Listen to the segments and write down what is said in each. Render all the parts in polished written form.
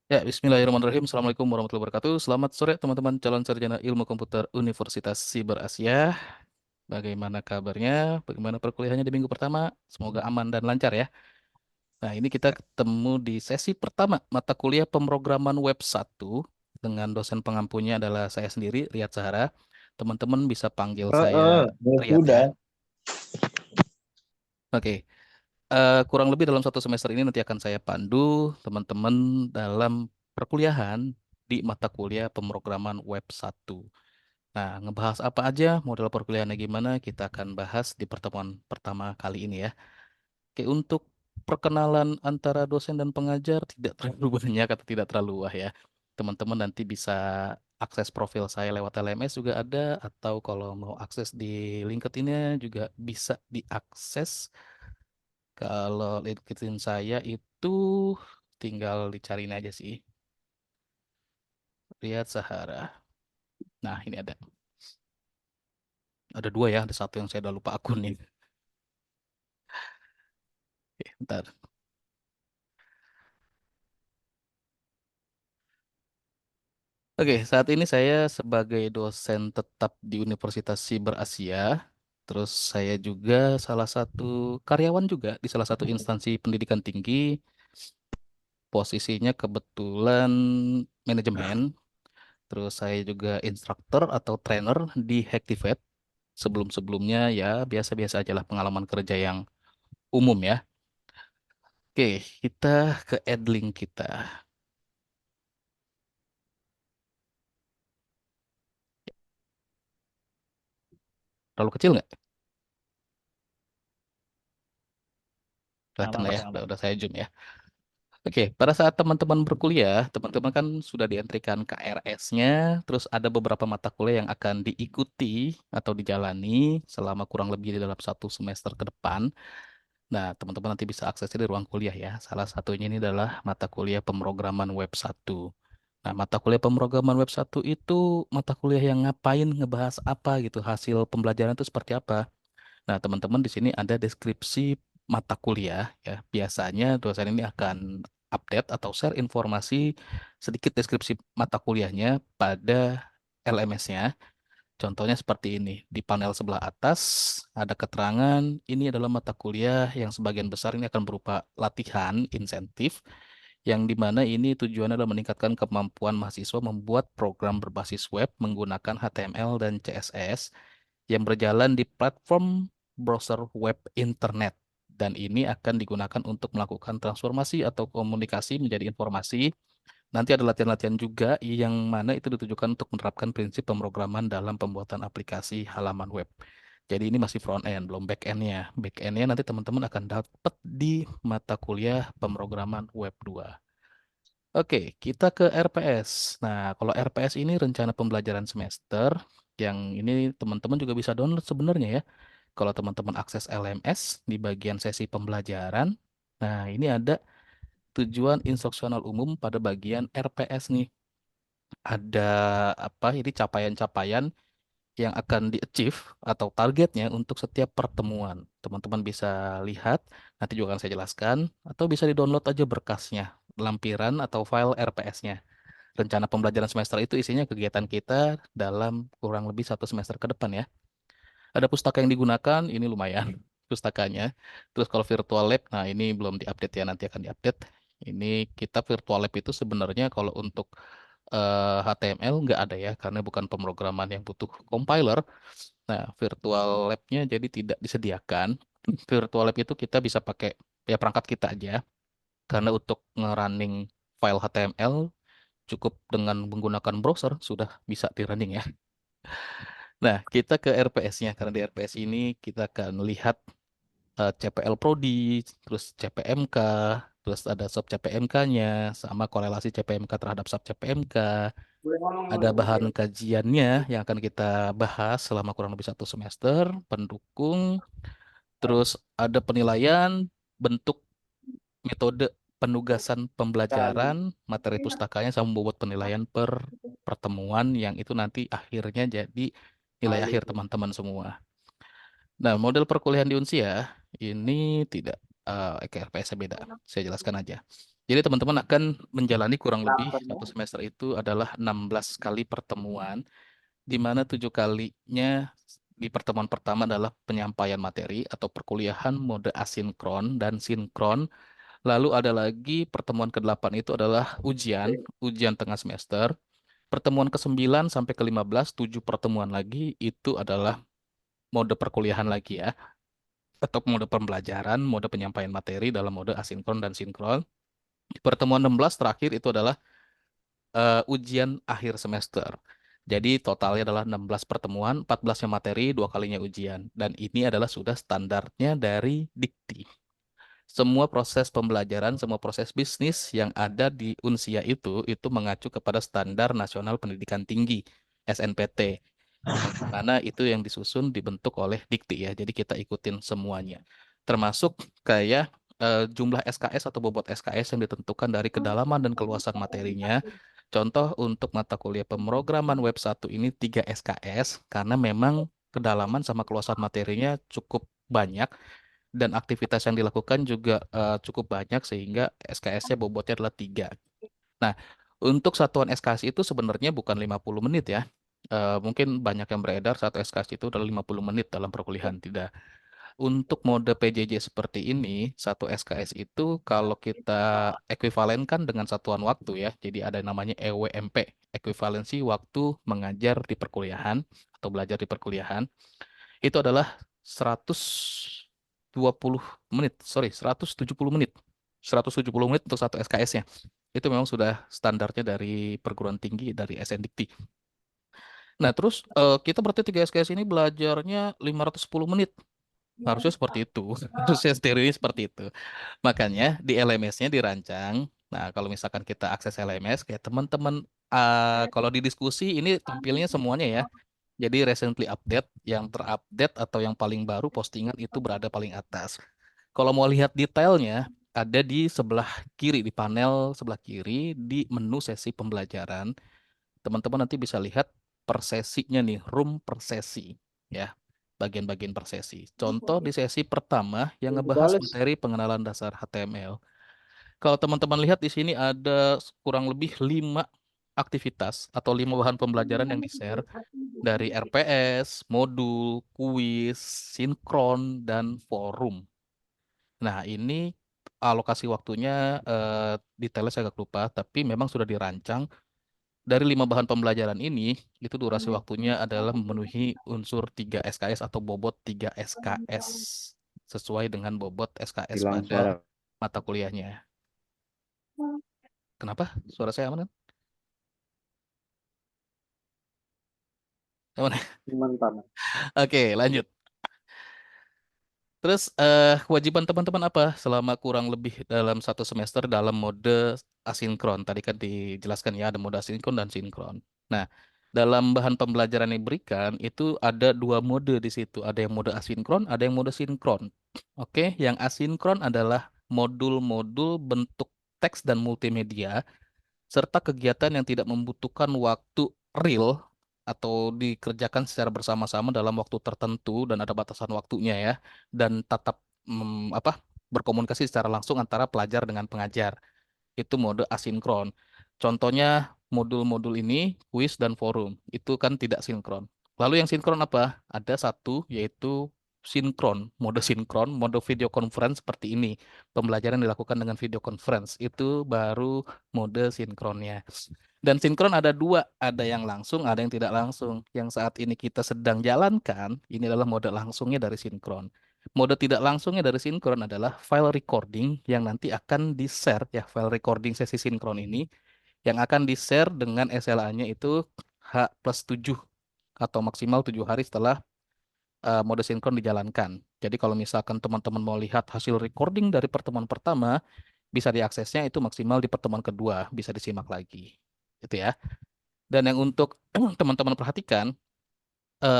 Ya, Bismillahirrahmanirrahim. Assalamualaikum warahmatullahi wabarakatuh. Selamat sore teman-teman calon sarjana Ilmu Komputer Universitas Siber Asia. Bagaimana kabarnya? Bagaimana perkuliahannya di minggu pertama? Semoga aman dan lancar ya. Nah, ini kita ketemu di sesi pertama mata kuliah pemrograman web 1 dengan dosen pengampunya adalah saya sendiri, Riyad Zahara. Teman-teman bisa panggil saya Ya Riyad ya. sudah. Oke. Kurang lebih dalam satu semester ini nanti akan saya pandu teman-teman dalam perkuliahan di mata kuliah pemrograman web 1. Nah, ngebahas apa aja, model perkuliahannya gimana, kita akan bahas di pertemuan pertama kali ini ya. Oke, untuk perkenalan antara dosen dan pengajar tidak terlalu banyak atau tidak terlalu wah ya. Teman-teman nanti bisa akses profil saya lewat LMS juga ada, atau kalau mau akses di LinkedIn-nya juga bisa diakses. Kalau LinkedIn saya itu tinggal dicariin aja sih. Riyad Sahara. Nah, ini ada. Ada dua ya, ada satu yang saya udah lupa akun nih. Oke, bentar. Oke, saat ini saya sebagai dosen tetap di Universitas Siber Asia. Terus saya juga salah satu karyawan juga di salah satu instansi pendidikan tinggi. Posisinya kebetulan manajemen. Terus saya juga instruktur atau trainer di Hacktivate. Sebelum-sebelumnya ya biasa-biasa aja lah pengalaman kerja yang umum ya. Oke, kita ke Edlink kita. Terlalu kecil nggak? Kelihatan Aman lah ya, masih aman. udah saya zoom ya. Oke, pada saat teman-teman berkuliah, teman-teman kan sudah dientrikan KRS-nya, terus ada beberapa mata kuliah yang akan diikuti atau dijalani selama kurang lebih di dalam satu semester ke depan. Nah, teman-teman nanti bisa aksesnya di ruang kuliah ya. Salah satunya ini adalah mata kuliah pemrograman web 1. Nah, mata kuliah pemrograman web 1 itu mata kuliah yang ngapain, ngebahas apa gitu, hasil pembelajaran itu seperti apa. Nah, teman-teman di sini ada deskripsi mata kuliah ya. Biasanya dosen ini akan update atau share informasi sedikit deskripsi mata kuliahnya pada LMS-nya. Contohnya seperti ini. Di panel sebelah atas ada keterangan ini adalah mata kuliah yang sebagian besar ini akan berupa latihan insentif yang dimana ini tujuannya adalah meningkatkan kemampuan mahasiswa membuat program berbasis web menggunakan HTML dan CSS yang berjalan di platform browser web internet. Dan ini akan digunakan untuk melakukan transformasi atau komunikasi menjadi informasi. Nanti ada latihan-latihan juga yang mana itu ditujukan untuk menerapkan prinsip pemrograman dalam pembuatan aplikasi halaman web. Jadi ini masih front end, belum back end-nya. Back end-nya nanti teman-teman akan dapat di mata kuliah pemrograman web 2. Oke, kita ke RPS. Nah, kalau RPS ini rencana pembelajaran semester yang ini teman-teman juga bisa download sebenarnya ya. Kalau teman-teman akses LMS di bagian sesi pembelajaran, nah ini ada tujuan instruksional umum pada bagian RPS nih. Ada apa ini capaian-capaian yang akan di-achieve atau targetnya untuk setiap pertemuan. Teman-teman bisa lihat, nanti juga akan saya jelaskan, atau bisa di-download aja berkasnya, lampiran atau file RPS-nya. Rencana pembelajaran semester itu isinya kegiatan kita dalam kurang lebih satu semester ke depan ya. Ada pustaka yang digunakan, ini lumayan pustakanya. Terus kalau virtual lab, nah ini belum diupdate ya, nanti akan diupdate. Ini kita virtual lab itu sebenarnya kalau untuk HTML nggak ada ya, karena bukan pemrograman yang butuh compiler. Nah, virtual lab-nya jadi tidak disediakan. Virtual lab itu kita bisa pakai ya perangkat kita aja, karena untuk nge-running file HTML cukup dengan menggunakan browser sudah bisa di-running ya. Nah, kita ke RPS-nya, karena di RPS ini kita akan lihat CPL Prodi, terus CPMK, terus ada sub CPMK-nya, sama korelasi CPMK terhadap sub CPMK. Ada bahan kajiannya yang akan kita bahas selama kurang lebih satu semester, pendukung, terus ada penilaian, bentuk, metode penugasan pembelajaran, materi pustakanya, sama bobot penilaian per pertemuan yang itu nanti akhirnya jadi nilai akhir teman-teman semua. Nah, model perkuliahan di Unsia ini tidak KRPS beda. Saya jelaskan aja. Jadi teman-teman akan menjalani kurang lebih satu semester itu adalah 16 kali pertemuan, di mana 7 kalinya di pertemuan pertama adalah penyampaian materi atau perkuliahan mode asinkron dan sinkron. Lalu ada lagi pertemuan ke-8 itu adalah ujian, ujian tengah semester. Pertemuan ke-9 sampai ke-15, 7 pertemuan lagi itu adalah mode perkuliahan lagi ya, atau mode pembelajaran, mode penyampaian materi dalam mode asinkron dan sinkron. Di pertemuan 16 terakhir itu adalah ujian akhir semester. Jadi totalnya adalah 16 pertemuan, 14-nya materi, 2 kalinya ujian. Dan ini adalah sudah standarnya dari Dikti. Semua proses pembelajaran, semua proses bisnis yang ada di Unsia itu mengacu kepada Standar Nasional Pendidikan Tinggi, SNPT. Yang mana itu yang disusun dibentuk oleh Dikti ya. Jadi kita ikutin semuanya. Termasuk kayak jumlah SKS atau bobot SKS yang ditentukan dari kedalaman dan keluasan materinya. Contoh untuk mata kuliah pemrograman web 1 ini 3 SKS karena memang kedalaman sama keluasan materinya cukup banyak dan aktivitas yang dilakukan juga cukup banyak sehingga SKS-nya bobotnya adalah 3. Nah, untuk satuan SKS itu sebenarnya bukan 50 menit ya. Mungkin banyak yang beredar satu SKS itu adalah 50 menit dalam perkuliahan. Tidak. Untuk mode PJJ seperti ini, satu SKS itu kalau kita ekuivalenkan dengan satuan waktu ya. Jadi ada yang namanya EWMP, ekuivalensi waktu mengajar di perkuliahan atau belajar di perkuliahan. Itu adalah 120 menit, sorry, 170 menit. 170 menit untuk satu SKS-nya. Itu memang sudah standarnya dari perguruan tinggi, dari SNDikti. Nah, terus kita berarti 3 SKS ini belajarnya 510 menit. Harusnya seperti itu. Harusnya teorinya seperti itu. Makanya di LMS-nya dirancang. Nah, kalau misalkan kita akses LMS, kayak teman-teman, kalau di diskusi ini tampilnya semuanya ya. Jadi recently update, yang terupdate atau yang paling baru postingan itu berada paling atas. Kalau mau lihat detailnya, ada di sebelah kiri, di panel sebelah kiri, di menu sesi pembelajaran. Teman-teman nanti bisa lihat per sesinya nih, room per sesi. Ya, bagian-bagian per sesi. Contoh di sesi pertama yang ngebahas materi pengenalan dasar HTML. Kalau teman-teman lihat di sini ada kurang lebih 5 aktivitas atau 5 bahan pembelajaran yang di-share dari RPS, modul, kuis, sinkron, dan forum. Nah, ini alokasi waktunya detailnya saya agak lupa, tapi memang sudah dirancang dari 5 bahan pembelajaran ini, itu durasi waktunya adalah memenuhi unsur 3 SKS atau bobot 3 SKS sesuai dengan bobot SKS Hilang pada suara. mata kuliahnya. Kenapa? Suara saya aman kan? Aman. Mentah. Oke, lanjut. Terus kewajiban teman-teman apa selama kurang lebih dalam satu semester dalam mode asinkron? Tadi kan dijelaskan ya ada mode asinkron dan sinkron. Nah, dalam bahan pembelajaran yang diberikan itu ada 2 mode di situ. Ada yang mode asinkron, ada yang mode sinkron. Oke, yang asinkron adalah modul-modul bentuk teks dan multimedia serta kegiatan yang tidak membutuhkan waktu real atau dikerjakan secara bersama-sama dalam waktu tertentu dan ada batasan waktunya ya dan tetap berkomunikasi secara langsung antara pelajar dengan pengajar. Itu mode asinkron. Contohnya modul-modul ini kuis dan forum itu kan tidak sinkron. Lalu yang sinkron apa? Ada satu yaitu sinkron, mode video conference seperti ini. Pembelajaran dilakukan dengan video conference itu baru mode sinkronnya. Dan sinkron ada 2, ada yang langsung, ada yang tidak langsung. Yang saat ini kita sedang jalankan, ini adalah mode langsungnya dari sinkron. Mode tidak langsungnya dari sinkron adalah file recording yang nanti akan di-share ya, file recording sesi sinkron ini yang akan di-share dengan SLA-nya itu H+7 atau maksimal 7 hari setelah mode sinkron dijalankan. Jadi kalau misalkan teman-teman mau lihat hasil recording dari pertemuan pertama, bisa diaksesnya itu maksimal di pertemuan kedua, bisa disimak lagi. Itu ya. Dan yang untuk teman-teman perhatikan,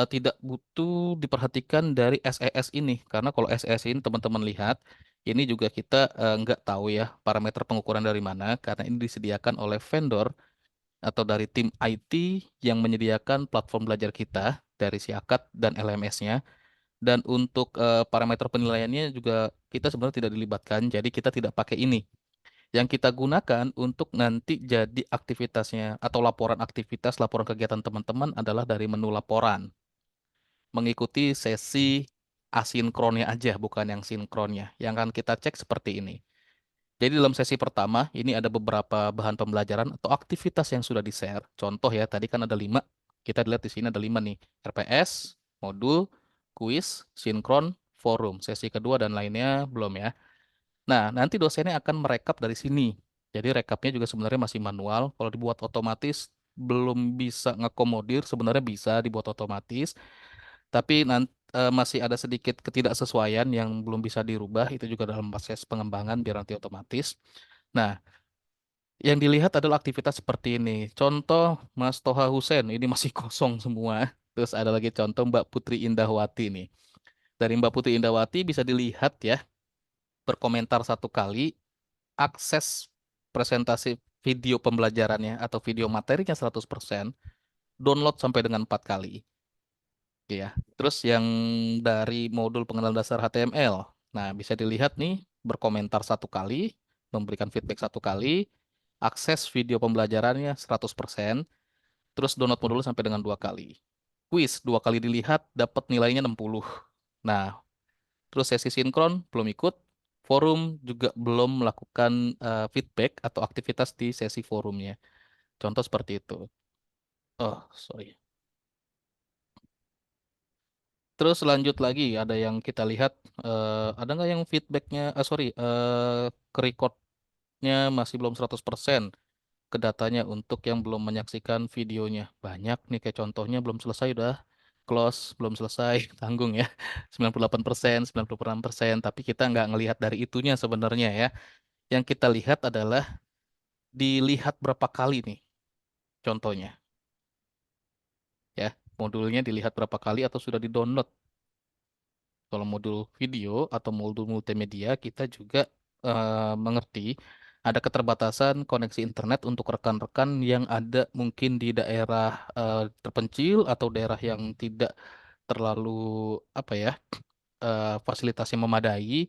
tidak butuh diperhatikan dari SES ini. Karena kalau SES ini teman-teman lihat, ini juga kita nggak tahu ya parameter pengukuran dari mana, karena ini disediakan oleh vendor atau dari tim IT yang menyediakan platform belajar kita dari Siakat dan LMS-nya. Dan untuk parameter penilaiannya juga kita sebenarnya tidak dilibatkan, jadi kita tidak pakai ini. yang kita gunakan untuk nanti jadi aktivitasnya atau laporan aktivitas, laporan kegiatan teman-teman adalah dari menu laporan. Mengikuti sesi asinkronnya aja, bukan yang sinkronnya. Yang akan kita cek seperti ini. Jadi dalam sesi pertama, ini ada beberapa bahan pembelajaran atau aktivitas yang sudah di-share. Contoh ya, tadi kan ada 5. Kita lihat di sini ada 5 nih. RPS, modul, kuis, sinkron, forum. Sesi kedua dan lainnya belum ya. Nah, nanti dosennya akan merekap dari sini. Jadi rekapnya juga sebenarnya masih manual. Kalau dibuat otomatis belum bisa ngakomodir, sebenarnya bisa dibuat otomatis, tapi nanti masih ada sedikit ketidaksesuaian yang belum bisa dirubah. Itu juga dalam proses pengembangan biar nanti otomatis. Nah, yang dilihat adalah aktivitas seperti ini. Contoh Mas Toha Hussein, ini masih kosong semua. Terus ada lagi contoh Mbak Putri Indahwati nih. Dari Mbak Putri Indahwati bisa dilihat ya, berkomentar 1 kali, akses presentasi video pembelajarannya atau video materinya 100%, download sampai dengan 4 kali. Ya. Terus yang dari modul pengenalan dasar HTML. Nah, bisa dilihat nih, berkomentar 1 kali, memberikan feedback 1 kali, akses video pembelajarannya 100%, terus download modul sampai dengan 2 kali. Quiz 2 kali dilihat, dapat nilainya 60. Nah, terus sesi sinkron belum ikut, forum juga belum melakukan feedback atau aktivitas di sesi forumnya. Contoh seperti itu. Oh, sorry. Terus lanjut lagi, ada yang kita lihat, ada nggak yang feedbacknya, sorry, ke recordnya masih belum 100% ke datanya untuk yang belum menyaksikan videonya. Banyak nih, kayak contohnya belum selesai udah close, belum selesai, tanggung ya, 98%, 96%, tapi kita nggak ngelihat dari itunya sebenarnya ya. Yang kita lihat adalah dilihat berapa kali nih, contohnya ya, modulnya dilihat berapa kali atau sudah di-download. Kalau modul video atau modul multimedia, kita juga mengerti ada keterbatasan koneksi internet untuk rekan-rekan yang ada mungkin di daerah terpencil atau daerah yang tidak terlalu apa ya, fasilitasnya memadai,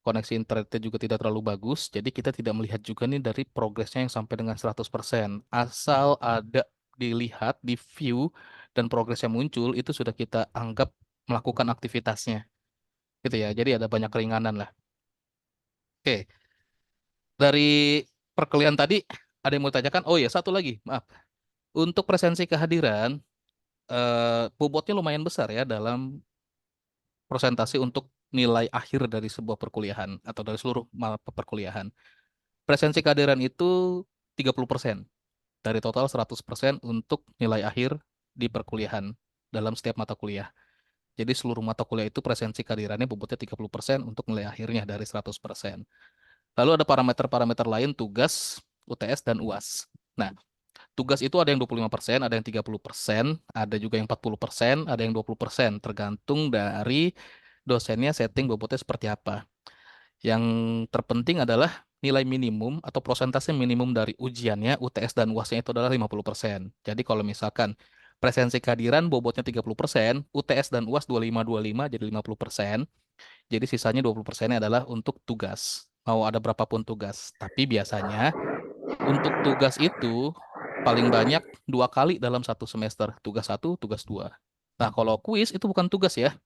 koneksi internetnya juga tidak terlalu bagus. Jadi kita tidak melihat juga nih dari progresnya yang sampai dengan 100%. Asal ada dilihat, di view, dan progresnya muncul, itu sudah kita anggap melakukan aktivitasnya gitu ya. Jadi ada banyak keringanan lah. Oke, dari perkuliahan tadi ada yang mau tanyakan? Oh ya, satu lagi, maaf. Untuk presensi kehadiran, bobotnya lumayan besar ya dalam presentasi untuk nilai akhir dari sebuah perkuliahan atau dari seluruh perkuliahan. Presensi kehadiran itu 30% dari total 100% untuk nilai akhir di perkuliahan dalam setiap mata kuliah. Jadi seluruh mata kuliah itu presensi kehadirannya bobotnya 30% untuk nilai akhirnya dari 100%. Lalu ada parameter-parameter lain, tugas, UTS, dan UAS. Nah, tugas itu ada yang 25%, ada yang 30%, ada juga yang 40%, ada yang 20%, tergantung dari dosennya setting bobotnya seperti apa. Yang terpenting adalah nilai minimum atau persentase minimum dari ujiannya, UTS dan UASnya itu adalah 50%. Jadi kalau misalkan presensi kehadiran bobotnya 30%, UTS dan UAS 25-25 jadi 50%. Jadi sisanya 20%-nya adalah untuk tugas. Mau ada berapapun tugas. Tapi biasanya untuk tugas itu paling banyak 2 kali dalam satu semester. Tugas 1, tugas 2. Nah, kalau kuis itu bukan tugas ya.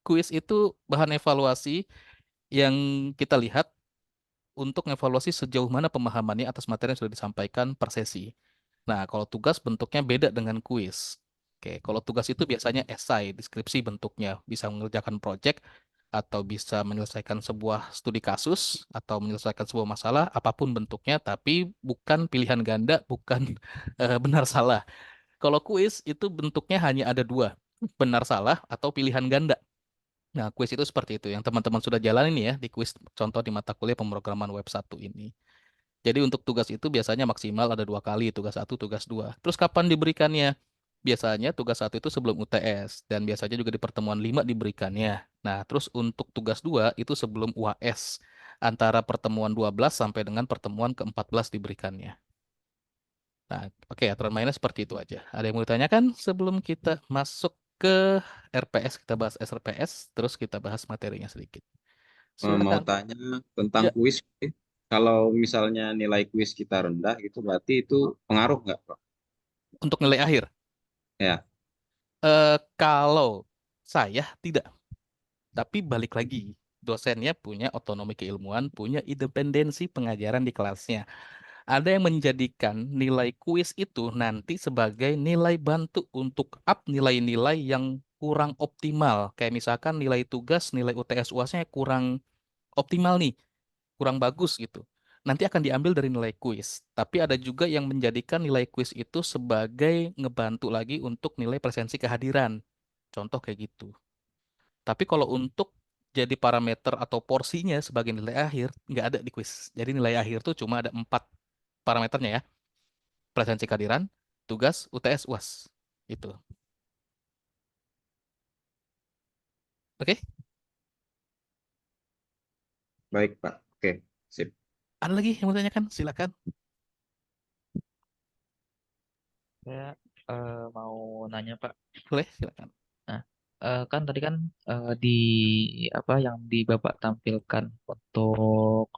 Kuis itu bahan evaluasi yang kita lihat untuk evaluasi sejauh mana pemahamannya atas materi yang sudah disampaikan per sesi. Nah, kalau tugas bentuknya beda dengan kuis. Oke, kalau tugas itu biasanya esai, deskripsi bentuknya, bisa mengerjakan proyek atau bisa menyelesaikan sebuah studi kasus atau menyelesaikan sebuah masalah, apapun bentuknya, tapi bukan pilihan ganda, bukan benar salah. Kalau kuis itu bentuknya hanya ada 2, benar salah atau pilihan ganda. Nah, kuis itu seperti itu yang teman-teman sudah jalanin ya di kuis contoh di mata kuliah pemrograman web 1 ini. Jadi untuk tugas itu biasanya maksimal ada 2 kali, tugas 1, tugas 2. Terus kapan diberikannya? Biasanya tugas 1 itu sebelum UTS, dan biasanya juga di pertemuan 5 diberikannya. Nah, terus untuk tugas 2 itu sebelum UAS, antara pertemuan 12 sampai dengan pertemuan ke-14 diberikannya. Nah, oke, aturan mainnya seperti itu aja. Ada yang mau ditanyakan sebelum kita masuk ke RPS, kita bahas SRPS, terus kita bahas materinya sedikit. Mau Silakan. tanya tentang Ya, kuis. Kalau misalnya nilai kuis kita rendah gitu, berarti itu pengaruh nggak, Pak? Untuk nilai akhir. Ya. Kalau saya tidak, tapi balik lagi, dosennya punya otonomi keilmuan, punya independensi pengajaran di kelasnya. Ada yang menjadikan nilai kuis itu nanti sebagai nilai bantu untuk up nilai-nilai yang kurang optimal. Kayak misalkan nilai tugas, nilai UTS UASnya kurang optimal nih, kurang bagus gitu. Nanti akan diambil dari nilai kuis. Tapi ada juga yang menjadikan nilai kuis itu sebagai ngebantu lagi untuk nilai presensi kehadiran. Contoh kayak gitu. Tapi kalau untuk jadi parameter atau porsinya sebagai nilai akhir, nggak ada di kuis. Jadi nilai akhir tuh cuma ada 4 parameternya ya. Presensi kehadiran, tugas, UTS, UAS. Itu. Oke? Baik, Pak. Oke, sip. Ada lagi yang mau tanyakan? Silakan. Saya mau nanya Pak. Boleh, silakan. Nah, kan tadi kan di apa yang di Bapak tampilkan untuk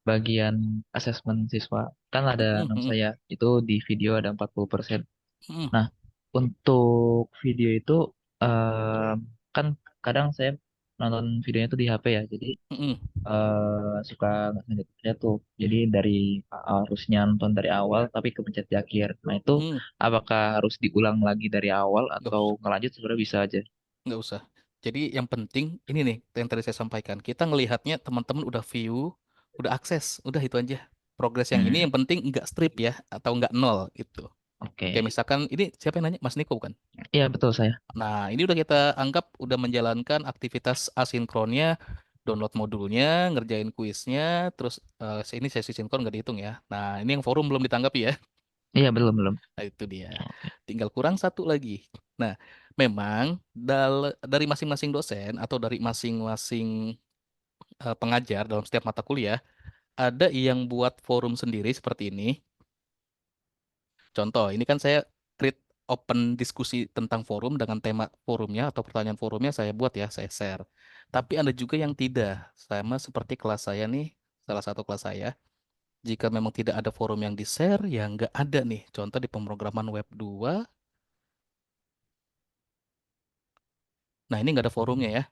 bagian asesmen siswa kan ada Mm, enam mm, saya itu di video ada 40%. mm, Nah, untuk video itu eh, kan kadang saya nonton videonya itu di HP ya, jadi mm, suka nggak sengaja kepencet tuh. Jadi dari harusnya nonton dari awal tapi kepencet di akhir. Nah itu mm. apakah harus diulang lagi dari awal Nggak atau usah. ngelanjut sebenarnya bisa aja? Nggak usah. Jadi yang penting ini nih yang tadi saya sampaikan. Kita ngelihatnya teman-teman udah view, udah akses, udah itu aja. Progres yang ini Hmm, yang penting nggak strip ya atau nggak nol gitu. Kayak oke. misalkan ini siapa yang nanya? Mas Niko bukan? Iya betul saya. Nah, ini udah kita anggap udah menjalankan aktivitas asinkronnya, download modulnya, ngerjain kuisnya, terus ini sesi sinkron nggak dihitung ya. Nah, ini yang forum belum ditanggapi ya. Iya belum belum. Nah, itu dia. Oke. Tinggal kurang satu lagi. Nah, memang dari masing-masing dosen atau dari masing-masing pengajar dalam setiap mata kuliah, ada yang buat forum sendiri seperti ini. Contoh, ini kan saya create open diskusi tentang forum dengan tema forumnya atau pertanyaan forumnya saya buat ya, saya share. Tapi ada juga yang tidak. Sama seperti kelas saya nih, salah satu kelas saya. Jika memang tidak ada forum yang di-share, ya nggak ada nih. Contoh di pemrograman web 2. Nah ini nggak ada forumnya ya.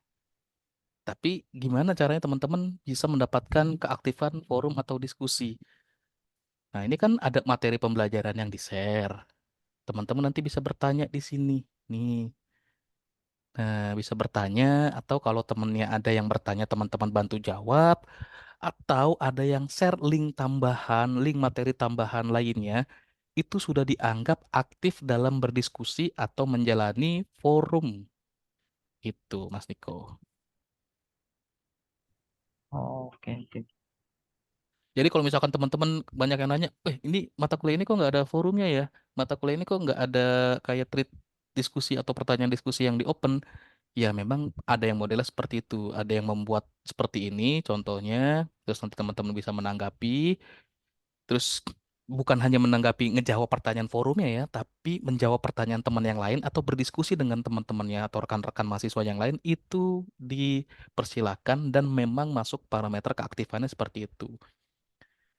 Tapi gimana caranya teman-teman bisa mendapatkan keaktifan forum atau diskusi? Nah ini kan ada materi pembelajaran yang di-share. Teman-teman nanti bisa bertanya di sini. Nih. Nah, bisa bertanya atau kalau temennya ada yang bertanya teman-teman bantu jawab atau ada yang share link tambahan, link materi tambahan lainnya itu sudah dianggap aktif dalam berdiskusi atau menjalani forum. Itu, Mas Niko. Oh, oke oke. Jadi kalau misalkan teman-teman banyak yang nanya, ini mata kuliah ini kok nggak ada forumnya ya? Mata kuliah ini kok nggak ada kayak thread diskusi atau pertanyaan diskusi yang di open? Ya memang ada yang modelnya seperti itu, ada yang membuat seperti ini contohnya, terus nanti teman-teman bisa menanggapi, terus bukan hanya menanggapi ngejawab pertanyaan forumnya ya, tapi menjawab pertanyaan teman yang lain atau berdiskusi dengan teman-temannya atau rekan-rekan mahasiswa yang lain itu dipersilakan dan memang masuk parameter keaktifannya seperti itu.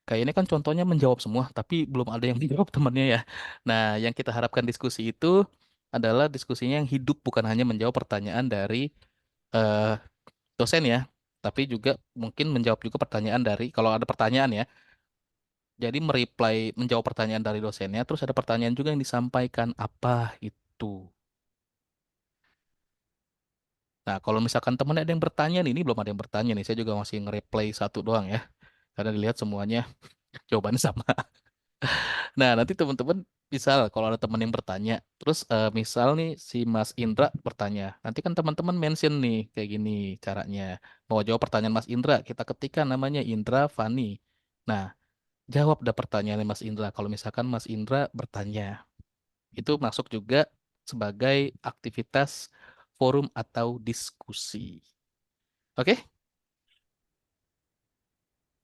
Kayak ini kan contohnya menjawab semua, tapi belum ada yang dijawab temannya ya. Nah, yang kita harapkan diskusi itu adalah diskusinya yang hidup, bukan hanya menjawab pertanyaan dari eh, dosen ya, tapi juga mungkin menjawab juga pertanyaan dari, kalau ada pertanyaan ya, jadi menjawab pertanyaan dari dosennya, terus ada pertanyaan juga yang disampaikan apa itu. Nah, kalau misalkan temennya ada yang bertanya nih, ini belum ada yang bertanya nih, saya juga masih nge-reply satu doang ya, karena dilihat semuanya jawabannya sama. Nah, nanti teman-teman misal kalau ada teman yang bertanya, terus misal nih si Mas Indra bertanya, nanti kan teman-teman mention nih kayak gini caranya. Mau jawab pertanyaan Mas Indra, kita ketikkan namanya Indra Fani. Nah, jawab dah pertanyaannya Mas Indra. Kalau misalkan Mas Indra bertanya, itu masuk juga sebagai aktivitas forum atau diskusi. Oke?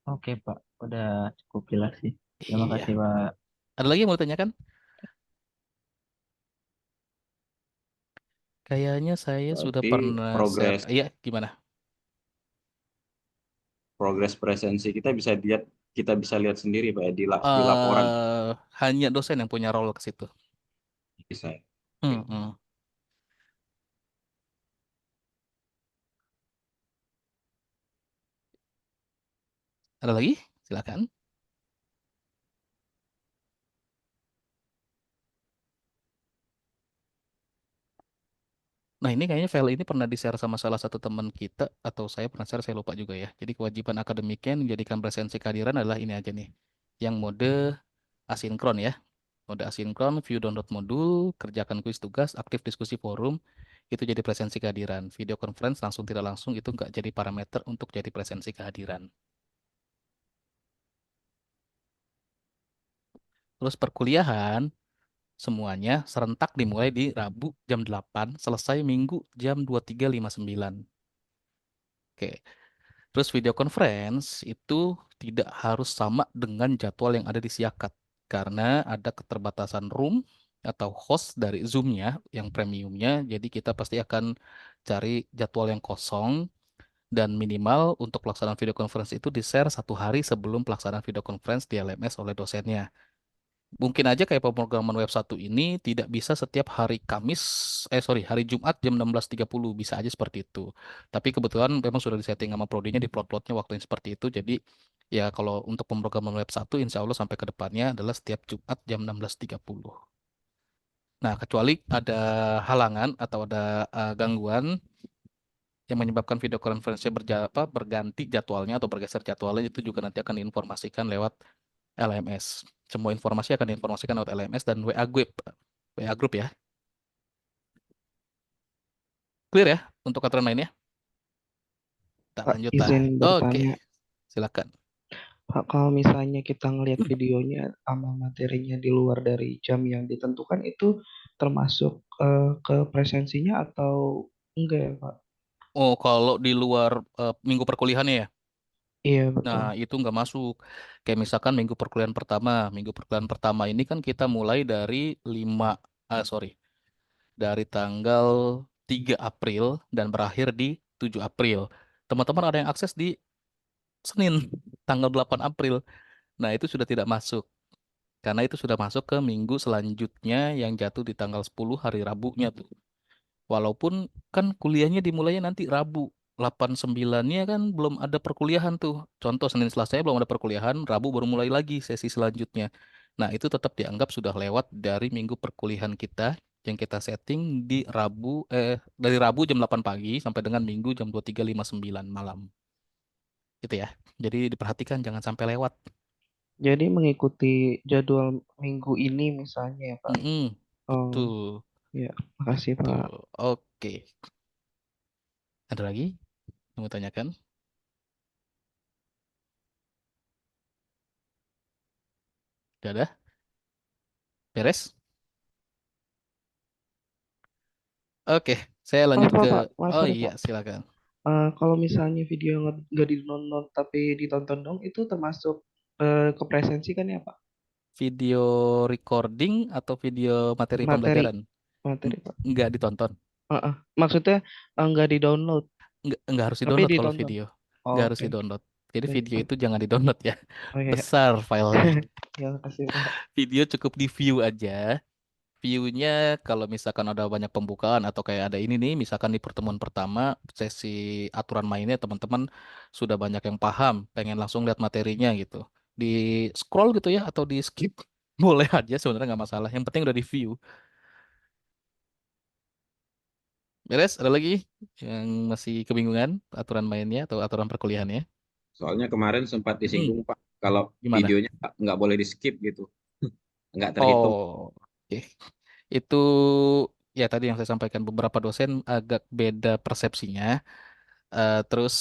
Oke Pak, udah cukup jelas sih. Terima Iya. kasih Pak. Ada lagi yang mau ditanyakan? Kayaknya saya sudah Berarti pernah share. progres Iya, gimana? progres presensi kita bisa dilihat kita bisa lihat sendiri Pak ya, di laporan Hanya dosen yang punya role ke situ. bisa. Ya. Oke. Hmm. Ada lagi? Silakan. Nah, ini kayaknya file ini pernah di-share sama salah satu teman kita, atau saya pernah share, saya lupa juga ya. Jadi kewajiban akademiknya yang menjadikan presensi kehadiran adalah ini aja nih. Yang mode asinkron ya. Mode asinkron, view download modul, kerjakan kuis tugas, aktif diskusi forum, itu jadi presensi kehadiran. Video conference langsung tidak langsung itu nggak jadi parameter untuk jadi presensi kehadiran. Terus perkuliahan, semuanya serentak dimulai di Rabu jam 8, selesai Minggu jam 23.59. Oke. Terus video conference itu tidak harus sama dengan jadwal yang ada di Siakat karena ada keterbatasan room atau host dari Zoom-nya yang premiumnya. Jadi kita pasti akan cari jadwal yang kosong dan minimal untuk pelaksanaan video conference itu di-share 1 hari sebelum pelaksanaan video conference di LMS oleh dosennya. Mungkin aja kayak pemrograman web 1 ini tidak bisa setiap hari Kamis, hari Jumat jam 16.30 bisa aja seperti itu. Tapi kebetulan memang sudah disetting sama prodinya di plot-plotnya waktu yang seperti itu. Jadi ya kalau untuk pemrograman web 1 insya Allah sampai ke depannya adalah setiap Jumat jam 16.30. Nah, kecuali ada halangan atau ada gangguan yang menyebabkan video conference berganti jadwalnya atau bergeser jadwalnya itu juga nanti akan diinformasikan lewat LMS. Semua informasi akan diinformasikan lewat LMS dan WA Group. WA Group ya. Clear ya untuk aturan mainnya? Tak Pak, lanjut ah. izin Oke, bertanya. silakan. Pak, kalau misalnya kita ngelihat videonya sama materinya di luar dari jam yang ditentukan itu termasuk ke presensinya atau enggak ya, Pak? Oh, kalau di luar minggu perkuliahan ya. Iya, Nah, betul. itu nggak masuk. Kayak misalkan minggu perkuliahan pertama. Minggu perkuliahan pertama ini kan kita mulai dari 5, dari tanggal 3 April dan berakhir di 7 April. Teman-teman ada yang akses di Senin, tanggal 8 April. Nah, itu sudah tidak masuk. Karena itu sudah masuk ke minggu selanjutnya yang jatuh di tanggal 10 hari Rabunya tuh. Walaupun kan kuliahnya dimulainya nanti Rabu. 8-9-nya kan belum ada perkuliahan tuh. Contoh Senin Selasa belum ada perkuliahan, Rabu baru mulai lagi sesi selanjutnya. Nah, itu tetap dianggap sudah lewat dari minggu perkuliahan kita yang kita setting di dari Rabu jam 8 pagi sampai dengan Minggu jam 23.59 malam. Gitu ya. Jadi diperhatikan jangan sampai lewat. Jadi mengikuti jadwal minggu ini misalnya ya, Pak. Mm-mm, Oh, betul. ya, makasih, Pak. Tuh, oke. Ada lagi yang mau tanyakan? Udah ada? Beres? Oke, saya Oh, lanjut ke. Pak, Mas, Oh sorry, iya, Pak. silakan. Kalau misalnya video nggak ditonton tapi ditonton dong, itu termasuk ke presensi kan ya, Pak? Video recording atau video materi Materi, pembelajaran? materi, Pak. Nggak ditonton. Heeh. Maksudnya nggak di-download, Nggak harus tapi di-download kalau ditonton. video. Oh, Nggak harus oke, di-download. Jadi baik, video Pak. itu jangan di-download ya. Oh iya, Besar filenya. ya makasih, Pak. Video cukup di-view aja. View-nya kalau misalkan ada banyak pembukaan atau kayak ada ini nih, misalkan di pertemuan pertama, sesi aturan mainnya teman-teman sudah banyak yang paham, pengen langsung lihat materinya gitu. Di scroll gitu ya atau di skip, boleh aja sebenarnya nggak masalah. Yang penting udah di view. Beres? Ada lagi yang masih kebingungan aturan mainnya atau aturan perkuliahannya? Soalnya kemarin sempat Hmm, disinggung Pak, kalau gimana? videonya nggak boleh di skip gitu, nggak terhitung. Oh, oke. Itu ya tadi yang saya sampaikan beberapa dosen agak beda persepsinya. Terus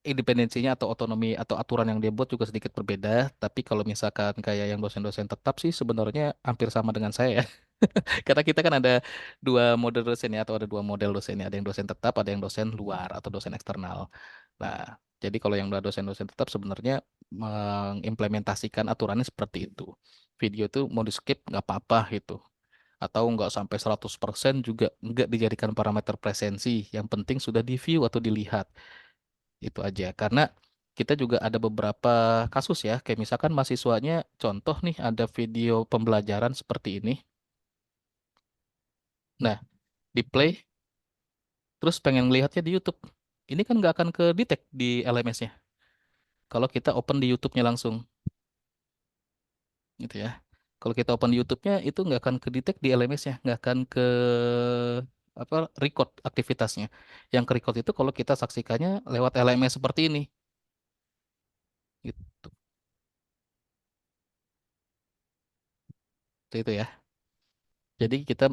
independensinya atau otonomi atau aturan yang dia buat juga sedikit berbeda. Tapi kalau misalkan kayak yang dosen-dosen tetap sih sebenarnya hampir sama dengan saya ya. Karena kita kan ada dua model dosen ya, atau ada dua model dosen ya. Ada yang dosen tetap, ada yang dosen luar atau dosen eksternal. Nah, jadi kalau yang dua dosen-dosen tetap sebenarnya mengimplementasikan aturannya seperti itu. Video itu mau di skip nggak apa-apa gitu. Atau nggak sampai 100% juga nggak dijadikan parameter presensi. Yang penting sudah di view atau dilihat. Itu aja. Karena kita juga ada beberapa kasus ya, kayak misalkan mahasiswanya, contoh nih ada video pembelajaran seperti ini. Nah, di play, terus pengen melihatnya di YouTube. Ini kan nggak akan ke detect di LMS-nya. Kalau kita open di YouTube-nya langsung, gitu ya. Kalau kita open di YouTube-nya, itu nggak akan ke detect di LMS-nya, nggak akan ke apa record aktivitasnya. Yang ke record itu kalau kita saksikannya lewat LMS seperti ini, gitu. Itu ya. Jadi kita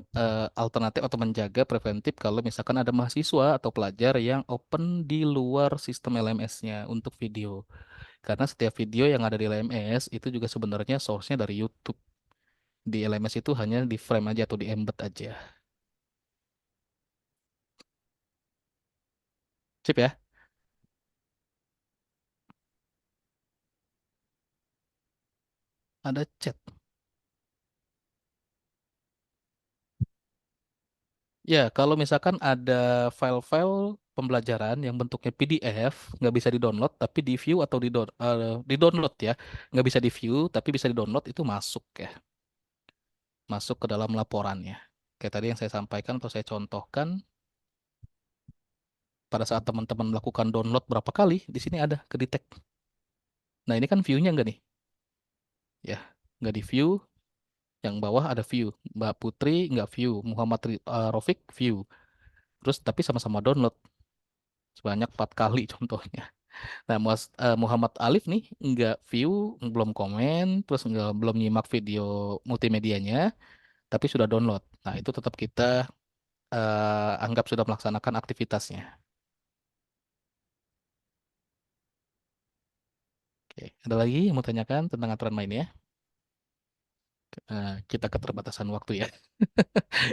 alternatif atau menjaga preventif kalau misalkan ada mahasiswa atau pelajar yang open di luar sistem LMS-nya untuk video. Karena setiap video yang ada di LMS itu juga sebenarnya source-nya dari YouTube. Di LMS itu hanya di frame aja atau di embed aja. Sip ya? Ada chat. Ya, kalau misalkan ada file-file pembelajaran yang bentuknya PDF, nggak bisa di-download, tapi di-view atau di-download ya. Nggak bisa di-view, tapi bisa di-download, itu masuk ya. Masuk ke dalam laporannya. Kayak tadi yang saya sampaikan atau saya contohkan, pada saat teman-teman melakukan download berapa kali, di sini ada ke detect. Nah, ini kan view-nya nggak nih? Ya, nggak di-view, yang bawah ada view. Mbak Putri nggak view, Muhammad Rafiq view. Terus tapi sama-sama download sebanyak 4 kali contohnya. Nah, Muhammad Alif nih nggak view, belum komen, terus belum nyimak video multimedianya, tapi sudah download. Nah, itu tetap kita anggap sudah melaksanakan aktivitasnya. Oke, ada lagi yang mau tanyakan tentang aturan mainnya? Kita keterbatasan waktu ya.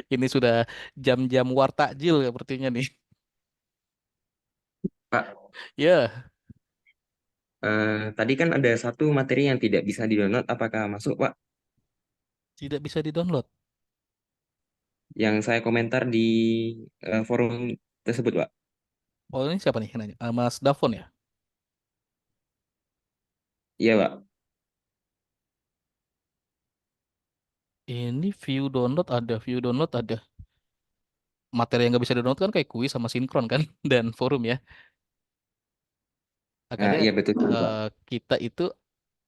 Ini sudah jam-jam war takjil ya sepertinya nih. Pak, Ya, tadi kan ada satu materi yang tidak bisa di-download, apakah masuk, Pak? tidak bisa di-download. Yang saya komentar di forum tersebut, Pak. Oh, ini siapa nih yang nanya? Mas Davon ya? Iya, Pak. Ini view download ada, view download ada. Materi yang nggak bisa di-download kan kayak kuis sama sinkron kan, dan forum ya. Nah, Makanya iya betul, Pak. kita itu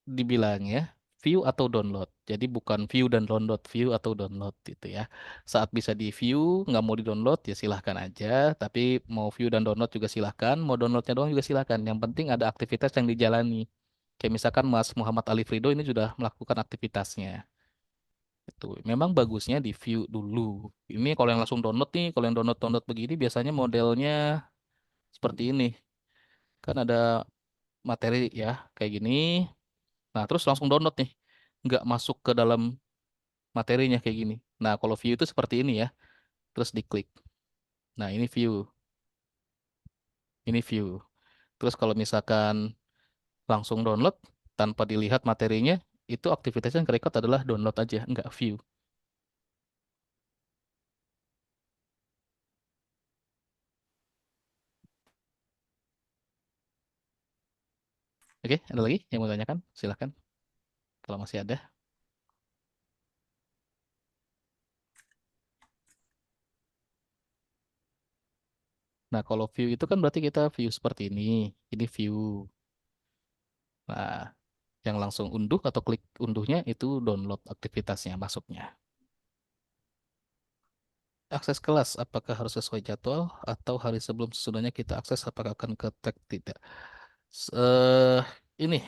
dibilangnya view atau download. Jadi bukan view dan download, view atau download gitu ya. Saat bisa di view, nggak mau di download ya silahkan aja. Tapi mau view dan download juga silahkan, mau downloadnya doang juga silahkan. Yang penting ada aktivitas yang dijalani. Kayak misalkan Mas Muhammad Ali Frido ini sudah melakukan aktivitasnya. Itu memang bagusnya di view dulu. Ini kalau yang langsung download nih, kalau yang download begini biasanya modelnya seperti ini. Kan ada materi ya kayak gini. Nah, terus langsung download nih. Nggak masuk ke dalam materinya kayak gini. Nah, kalau view itu seperti ini ya. Terus diklik. Nah, ini view. Ini view. Terus kalau misalkan langsung download tanpa dilihat materinya, itu aktivitasnya yang ke-record adalah download aja, nggak view. Oke, ada lagi yang mau tanyakan? Silahkan. Kalau masih ada. Nah, kalau view itu kan berarti kita view seperti ini. Ini view. Nah, yang langsung unduh atau klik unduhnya itu download aktivitasnya masuknya. Akses kelas, apakah harus sesuai jadwal atau hari sebelum sesudahnya kita akses apakah akan ke track tidak? S- eh ini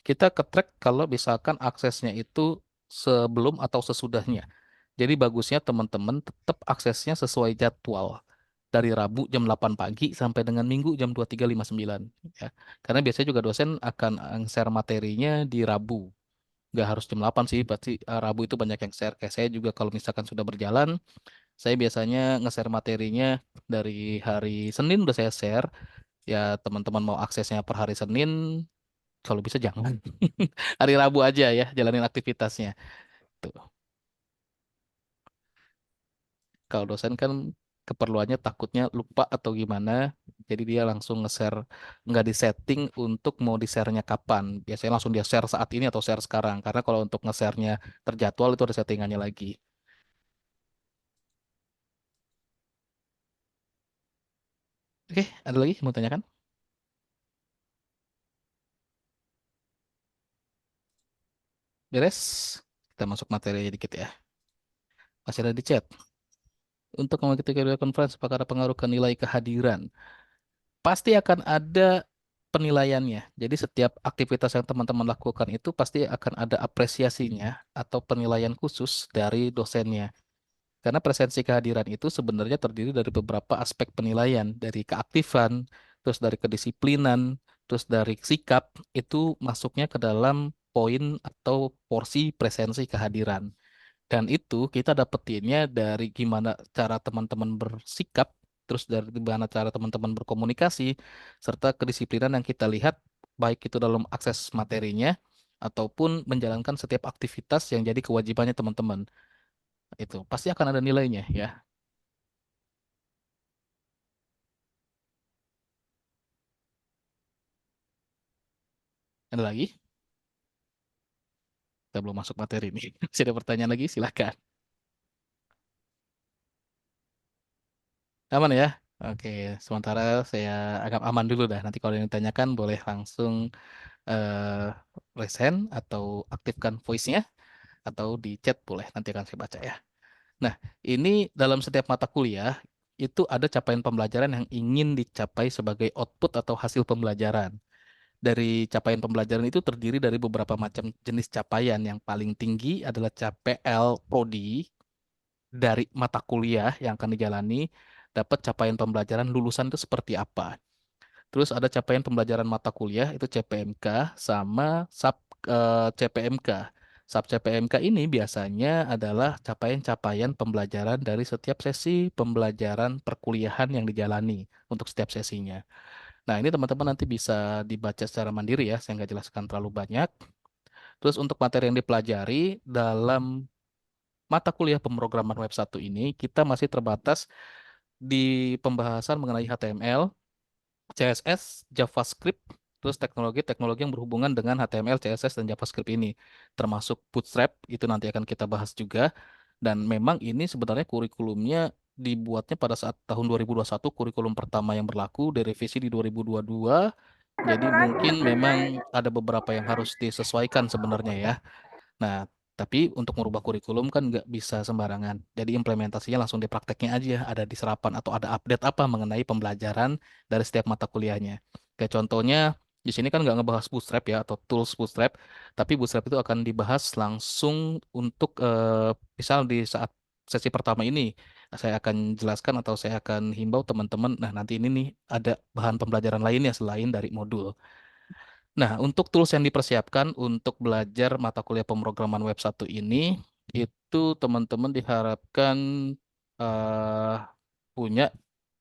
kita ke track kalau misalkan aksesnya itu sebelum atau sesudahnya. Jadi bagusnya teman-teman tetap aksesnya sesuai jadwal. Dari Rabu jam 8 pagi sampai dengan Minggu jam 23.59 ya. Karena biasanya juga dosen akan share materinya di Rabu. Nggak harus jam 8 sih, pasti Rabu itu banyak yang share. Kayak saya juga kalau misalkan sudah berjalan, saya biasanya nge-share materinya dari hari Senin udah saya share. Ya teman-teman mau aksesnya per hari Senin, kalau bisa jangan. Hari Rabu aja ya, jalanin aktivitasnya. Tuh. Kalau dosen kan keperluannya takutnya lupa atau gimana. Jadi dia langsung nge-share, nggak disetting untuk mau di-share-nya kapan. Biasanya langsung dia share saat ini atau share sekarang. Karena kalau untuk nge-share-nya terjadwal itu ada settingannya lagi. Oke, ada lagi yang mau tanyakan? Beres? Kita masuk materi dikit ya. Masih ada di chat. Untuk mengikuti video conference, apakah ada pengaruh ke nilai kehadiran? Pasti akan ada penilaiannya. Jadi setiap aktivitas yang teman-teman lakukan itu pasti akan ada apresiasinya atau penilaian khusus dari dosennya. Karena presensi kehadiran itu sebenarnya terdiri dari beberapa aspek penilaian, dari keaktifan, terus dari kedisiplinan, terus dari sikap, itu masuknya ke dalam poin atau porsi presensi kehadiran. Dan itu kita dapetinnya dari gimana cara teman-teman bersikap, terus dari gimana cara teman-teman berkomunikasi, serta kedisiplinan yang kita lihat, baik itu dalam akses materinya, ataupun menjalankan setiap aktivitas yang jadi kewajibannya teman-teman. Itu pasti akan ada nilainya ya. Ada lagi? Kita belum masuk materi nih. Masih ada pertanyaan lagi? Silakan. Aman ya? Oke, sementara saya agak aman dulu dah. Nanti kalau yang ditanyakan boleh langsung eh resen atau aktifkan voice-nya atau di chat boleh. Nanti akan saya baca ya. Nah, ini dalam setiap mata kuliah itu ada capaian pembelajaran yang ingin dicapai sebagai output atau hasil pembelajaran. Dari capaian pembelajaran itu terdiri dari beberapa macam jenis capaian. Yang paling tinggi adalah CPL Prodi dari mata kuliah yang akan dijalani, dapat capaian pembelajaran lulusan itu seperti apa. Terus ada capaian pembelajaran mata kuliah itu CPMK sama sub CPMK. Sub CPMK ini biasanya adalah capaian-capaian pembelajaran dari setiap sesi pembelajaran perkuliahan yang dijalani untuk setiap sesinya. Nah, ini teman-teman nanti bisa dibaca secara mandiri ya, saya nggak jelaskan terlalu banyak. Terus untuk materi yang dipelajari dalam mata kuliah pemrograman web 1 ini, kita masih terbatas di pembahasan mengenai HTML, CSS, JavaScript, terus teknologi-teknologi yang berhubungan dengan HTML, CSS, dan JavaScript ini. Termasuk Bootstrap, itu nanti akan kita bahas juga. Dan memang ini sebenarnya kurikulumnya dibuatnya pada saat tahun 2021, kurikulum pertama yang berlaku, direvisi di 2022. Jadi mungkin memang ada beberapa yang harus disesuaikan sebenarnya ya. Nah, tapi untuk merubah kurikulum kan nggak bisa sembarangan. Jadi implementasinya langsung di prakteknya aja, ada di serapan atau ada update apa mengenai pembelajaran dari setiap mata kuliahnya. Kayak contohnya, di sini kan nggak ngebahas Bootstrap ya, atau tools Bootstrap, tapi Bootstrap itu akan dibahas langsung untuk, misal di saat sesi pertama ini, saya akan jelaskan atau saya akan himbau teman-teman, nah nanti ini nih ada bahan pembelajaran lainnya selain dari modul. Nah, untuk tools yang dipersiapkan untuk belajar mata kuliah pemrograman web 1 ini, itu teman-teman diharapkan eh, punya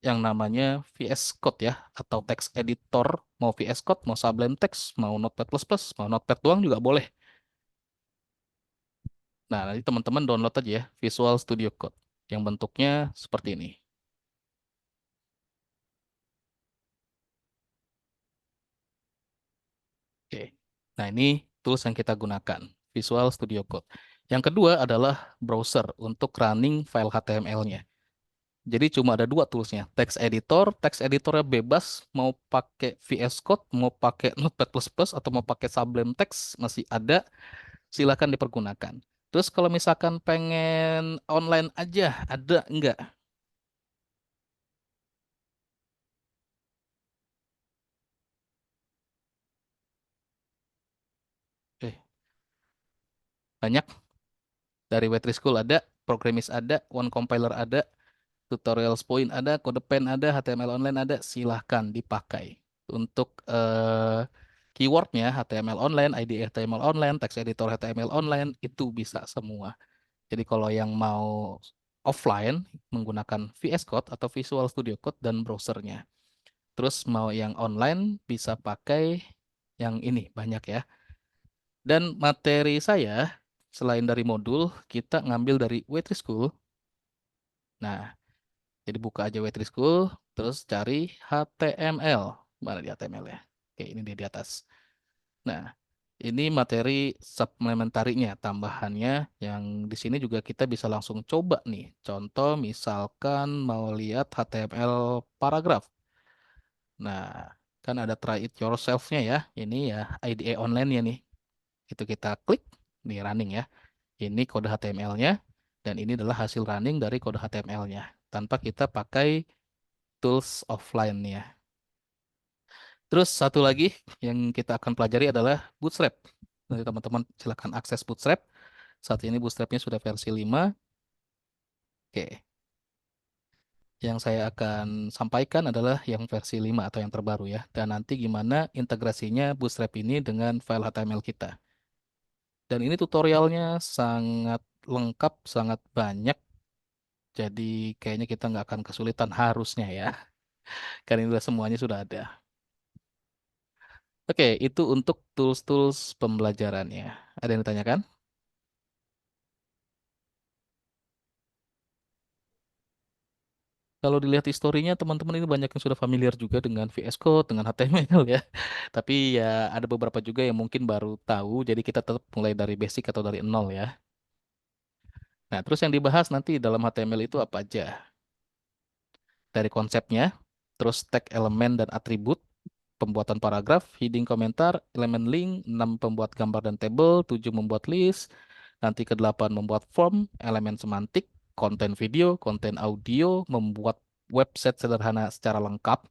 yang namanya VS Code ya, atau text editor, mau VS Code, mau Sublime Text, mau Notepad++, mau Notepad doang juga boleh. Nah, nanti teman-teman download aja ya, Visual Studio Code, yang bentuknya seperti ini. Oke. Nah, ini tools yang kita gunakan, Visual Studio Code. Yang kedua adalah browser untuk running file HTML-nya. Jadi cuma ada dua toolsnya, text editornya bebas, mau pakai VS Code, mau pakai Notepad++, atau mau pakai Sublime Text, masih ada, silakan dipergunakan. Terus kalau misalkan pengen online aja, ada enggak? Eh, banyak. Dari Wetri School ada, Programmis ada, One Compiler ada, Tutorials Point ada, CodePen ada, HTML Online ada, silahkan dipakai. Untuk keywordnya HTML Online, IDE HTML Online, text editor HTML Online, itu bisa semua. Jadi kalau yang mau offline menggunakan VS Code atau Visual Studio Code dan browsernya. Terus mau yang online bisa pakai yang ini banyak ya. Dan materi saya selain dari modul kita ngambil dari Wetri School. Nah, Jadi buka aja Waitress School, terus cari HTML. Mana di HTML ya? Oke, ini dia di atas. Nah, ini materi supplementarinya, tambahannya yang di sini juga kita bisa langsung coba nih. Contoh misalkan mau lihat HTML paragraf. Nah, kan ada try it yourself-nya ya. Ini ya IDE online-nya nih. Itu kita klik, nih running ya. Ini kode HTML-nya, dan ini adalah hasil running dari kode HTML-nya. Tanpa kita pakai tools offline ya. Terus satu lagi yang kita akan pelajari adalah Bootstrap. Nanti teman-teman silakan akses Bootstrap. Saat ini Bootstrap-nya sudah versi 5. Oke. Yang saya akan sampaikan adalah yang versi 5 atau yang terbaru ya. Dan nanti gimana integrasinya Bootstrap ini dengan file HTML kita. Dan ini tutorialnya sangat lengkap, sangat banyak. Jadi kayaknya kita nggak akan kesulitan harusnya ya. Karena ini semuanya sudah ada. Oke, itu untuk tools-tools pembelajarannya. Ada yang ditanyakan? Kalau dilihat historinya, teman-teman ini banyak yang sudah familiar juga dengan VS Code, dengan HTML ya. Tapi ya ada beberapa juga yang mungkin baru tahu, jadi kita tetap mulai dari basic atau dari nol ya. Nah, terus yang dibahas nanti dalam HTML itu apa aja? Dari konsepnya, terus tag elemen dan atribut, pembuatan paragraf, heading komentar, elemen link, 6 pembuat gambar dan tabel, 7 membuat list, nanti ke-8 membuat form, elemen semantik, konten video, konten audio, membuat website sederhana secara lengkap,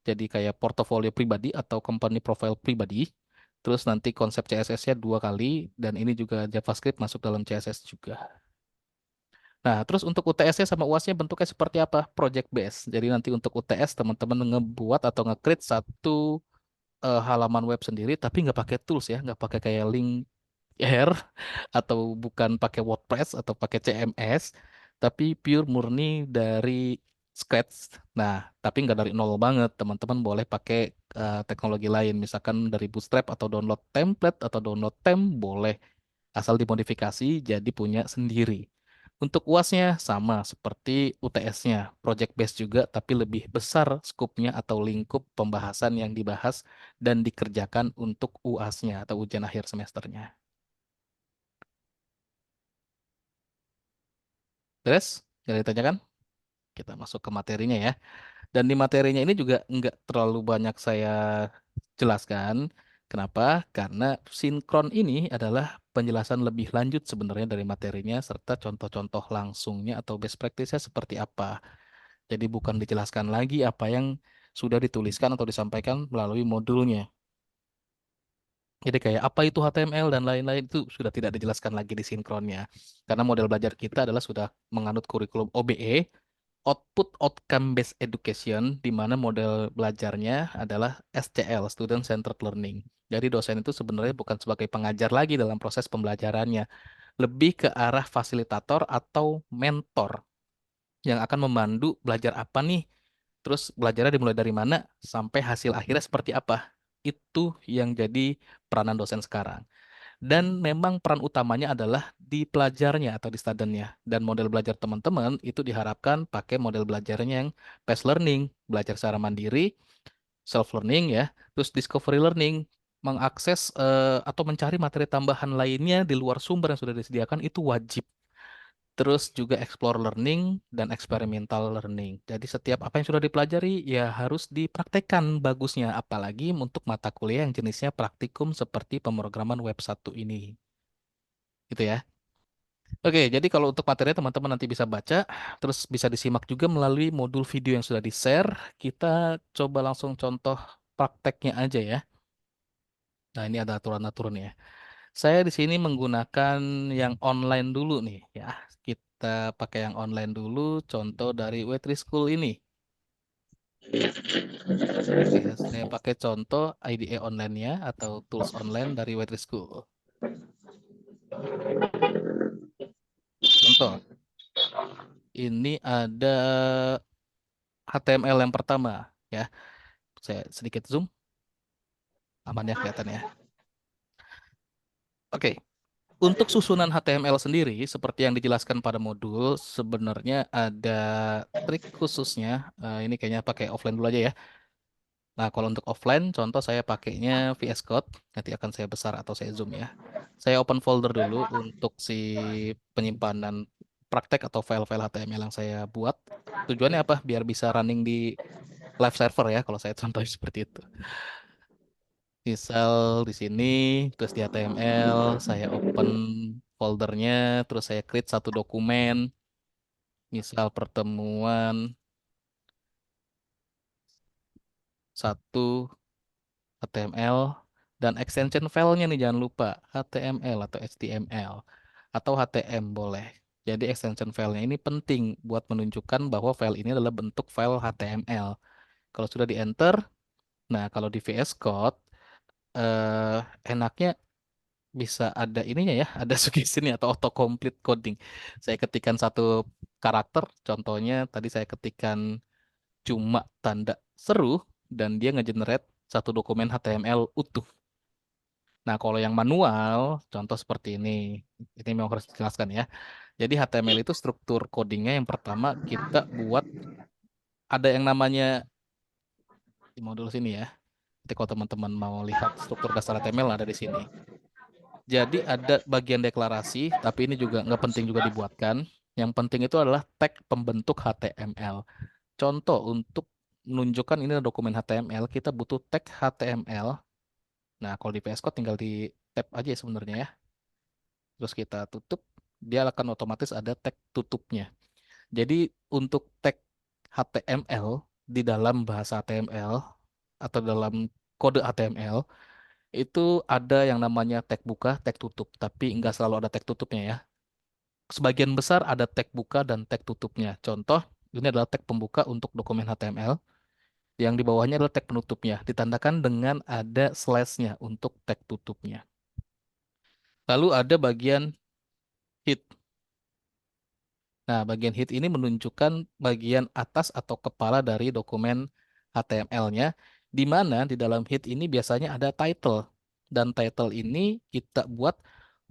jadi kayak portofolio pribadi atau company profile pribadi. Terus nanti konsep CSS-nya 2 kali, dan ini juga JavaScript masuk dalam CSS juga. Nah, terus untuk UTS-nya sama UAS-nya bentuknya seperti apa? Project base. Jadi nanti untuk UTS teman-teman ngebuat atau nge-create satu halaman web sendiri, tapi nggak pakai tools ya, nggak pakai kayak link R atau bukan pakai WordPress atau pakai CMS, tapi pure murni dari scratch. Nah, tapi nggak dari nol banget. Teman-teman boleh pakai teknologi lain, misalkan dari Bootstrap atau download template atau download boleh, asal dimodifikasi jadi punya sendiri. Untuk UAS-nya sama seperti UTS-nya, project based juga, tapi lebih besar skupnya atau lingkup pembahasan yang dibahas dan dikerjakan untuk UAS-nya atau ujian akhir semesternya. Beres? Jadi ditanyakan? Kita masuk ke materinya ya. Dan di materinya ini juga nggak terlalu banyak saya jelaskan. Kenapa? Karena sinkron ini adalah penjelasan lebih lanjut sebenarnya dari materinya serta contoh-contoh langsungnya atau best practice-nya seperti apa. Jadi bukan dijelaskan lagi apa yang sudah dituliskan atau disampaikan melalui modulnya. Jadi kayak apa itu HTML dan lain-lain itu sudah tidak dijelaskan lagi di sinkronnya. Karena model belajar kita adalah sudah menganut kurikulum OBE, Output Outcome Based Education, di mana model belajarnya adalah SCL, Student Centered Learning. Jadi dosen itu sebenarnya bukan sebagai pengajar lagi dalam proses pembelajarannya, lebih ke arah fasilitator atau mentor yang akan memandu belajar apa nih, terus belajarnya dimulai dari mana, sampai hasil akhirnya seperti apa. Itu yang jadi peranan dosen sekarang. Dan memang peran utamanya adalah di pelajarnya atau di studentnya. Dan model belajar teman-teman itu diharapkan pakai model belajarnya yang paced learning, belajar secara mandiri, self learning ya, terus discovery learning, mengakses atau mencari materi tambahan lainnya di luar sumber yang sudah disediakan itu wajib. Terus juga explore learning dan experimental learning. Jadi setiap apa yang sudah dipelajari ya harus dipraktekkan bagusnya, apalagi untuk mata kuliah yang jenisnya praktikum seperti pemrograman web 1 ini. Gitu ya. Oke, jadi kalau untuk materi teman-teman nanti bisa baca, terus bisa disimak juga melalui modul video yang sudah di-share. Kita coba langsung contoh prakteknya aja ya. Nah, ini ada aturan-aturannya. Saya di sini menggunakan yang online dulu nih ya. Kita pakai yang online dulu, contoh dari Waitress School ini. Oke, saya pakai contoh IDE online-nya atau tools online dari Waitress School. Contoh, ini ada HTML yang pertama ya. Saya sedikit zoom, aman ya kelihatan ya. Oke, Untuk susunan HTML sendiri, seperti yang dijelaskan pada modul, sebenarnya ada trik khususnya. Ini kayaknya pakai offline dulu aja ya. Nah, kalau untuk offline, contoh saya pakainya VS Code, nanti akan saya besar atau saya zoom ya. Saya open folder dulu untuk si penyimpanan praktek atau file-file HTML yang saya buat. Tujuannya apa? Biar bisa running di live server ya, kalau saya contohnya seperti itu. Misal di sini, terus di HTML, saya open foldernya, terus saya create satu dokumen, misal pertemuan satu HTML dan extension filenya nih jangan lupa HTML atau HTML atau HTM boleh. Jadi extension filenya ini penting buat menunjukkan bahwa file ini adalah bentuk file HTML. Kalau sudah di enter, nah kalau di VS Code eh, enaknya bisa ada ininya ya, ada suggestion atau autocomplete coding. Saya ketikkan satu karakter, contohnya tadi saya ketikkan cuma tanda seru dan dia ngegenerate satu dokumen HTML utuh. Nah, kalau yang manual, contoh seperti ini memang harus dijelaskan ya. Jadi HTML itu struktur codingnya yang pertama kita buat ada yang namanya di modul sini ya. Nanti kalau teman-teman mau lihat struktur dasar HTML ada di sini. Jadi ada bagian deklarasi, tapi ini juga nggak penting juga dibuatkan. Yang penting itu adalah tag pembentuk HTML. Contoh untuk menunjukkan ini adalah dokumen HTML, kita butuh tag HTML. Nah, kalau di VS Code tinggal di tab aja sebenarnya ya. Terus kita tutup, dia akan otomatis ada tag tutupnya. Jadi untuk tag HTML di dalam bahasa HTML atau dalam kode HTML itu ada yang namanya tag buka, tag tutup, tapi nggak selalu ada tag tutupnya ya. Sebagian besar ada tag buka dan tag tutupnya. Contoh, ini adalah tag pembuka untuk dokumen HTML. Yang di bawahnya adalah tag penutupnya, ditandakan dengan ada slash-nya untuk tag tutupnya. Lalu ada bagian head. Nah, bagian head ini menunjukkan bagian atas atau kepala dari dokumen HTML-nya, di mana di dalam head ini biasanya ada title. Dan title ini kita buat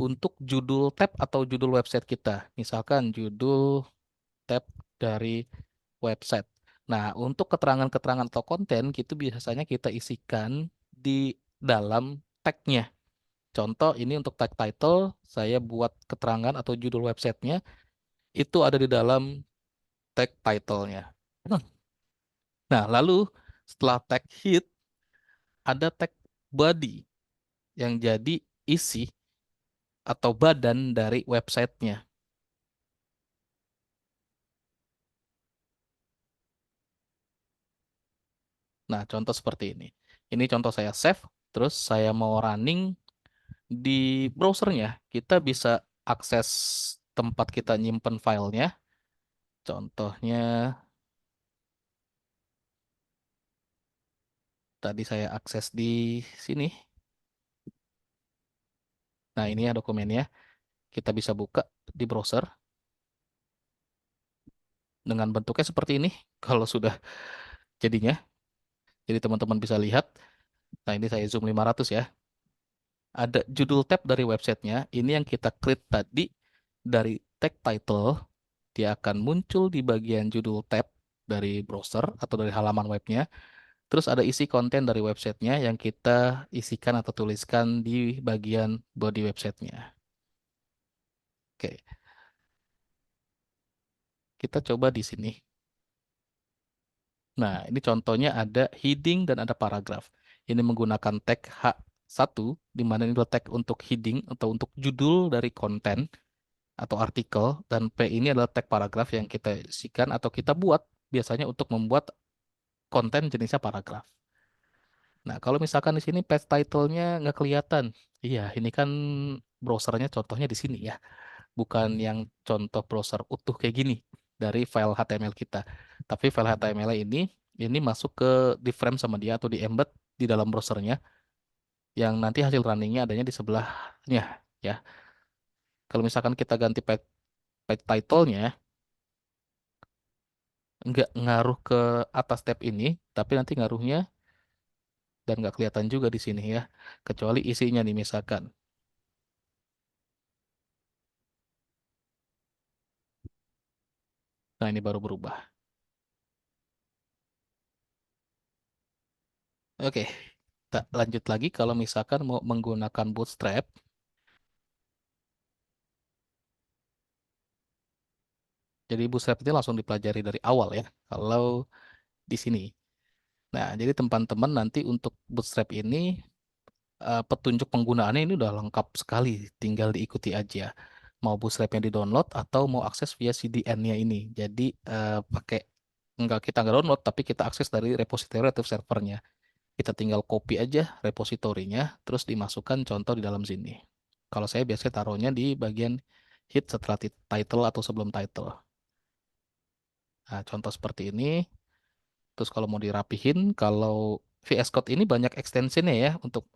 untuk judul tab atau judul website kita. Misalkan judul tab dari website. Nah, untuk keterangan-keterangan atau konten, itu biasanya kita isikan di dalam tag-nya. Contoh, ini untuk tag title, saya buat keterangan atau judul websitenya, itu ada di dalam tag title-nya. Nah, lalu setelah tag head, ada tag body yang jadi isi atau badan dari websitenya. Nah, contoh seperti ini. Ini contoh saya save, terus saya mau running di browsernya. Kita bisa akses tempat kita nyimpen filenya. Contohnya tadi saya akses di sini. Nah, ini ya dokumennya. Kita bisa buka di browser dengan bentuknya seperti ini. Kalau sudah jadinya. Jadi teman-teman bisa lihat. Nah, ini saya zoom 500 ya. Ada judul tab dari websitenya. Ini yang kita create tadi dari tag title. Dia akan muncul di bagian judul tab dari browser atau dari halaman webnya. Terus ada isi konten dari websitenya yang kita isikan atau tuliskan di bagian body websitenya. Oke, kita coba di sini. Nah, ini contohnya ada heading dan ada paragraf. Ini menggunakan tag H1, di mana ini adalah tag untuk heading atau untuk judul dari konten atau artikel, dan P ini adalah tag paragraf yang kita isikan atau kita buat biasanya untuk membuat konten jenisnya paragraf. Nah, kalau misalkan di sini page title-nya nggak kelihatan, iya, ini kan browsernya contohnya di sini ya, bukan yang contoh browser utuh kayak gini dari file HTML kita. Tapi file HTML ini masuk ke di frame sama dia atau di embed di dalam browsernya, yang nanti hasil runningnya adanya di sebelahnya ya. Kalau misalkan kita ganti page title-nya, nggak ngaruh ke atas tab ini, tapi nanti ngaruhnya dan nggak kelihatan juga di sini ya, kecuali isinya nih misalkan. Nah, ini baru berubah. Oke, kita lanjut lagi kalau misalkan mau menggunakan Bootstrap. Jadi Bootstrap ini langsung dipelajari dari awal ya, kalau di sini. Nah, jadi teman-teman nanti untuk Bootstrap ini petunjuk penggunaannya ini udah lengkap sekali, tinggal diikuti aja. Mau Bootstrap-nya di-download atau mau akses via CDN-nya ini. Jadi pakai kita nggak download, tapi kita akses dari repository atau servernya. Kita tinggal copy aja repositorinya, terus dimasukkan contoh di dalam sini. Kalau saya biasanya taruhnya di bagian hit setelah title atau sebelum title. Nah, contoh seperti ini. Terus kalau mau dirapihin, kalau VS Code ini banyak extensionnya ya untuk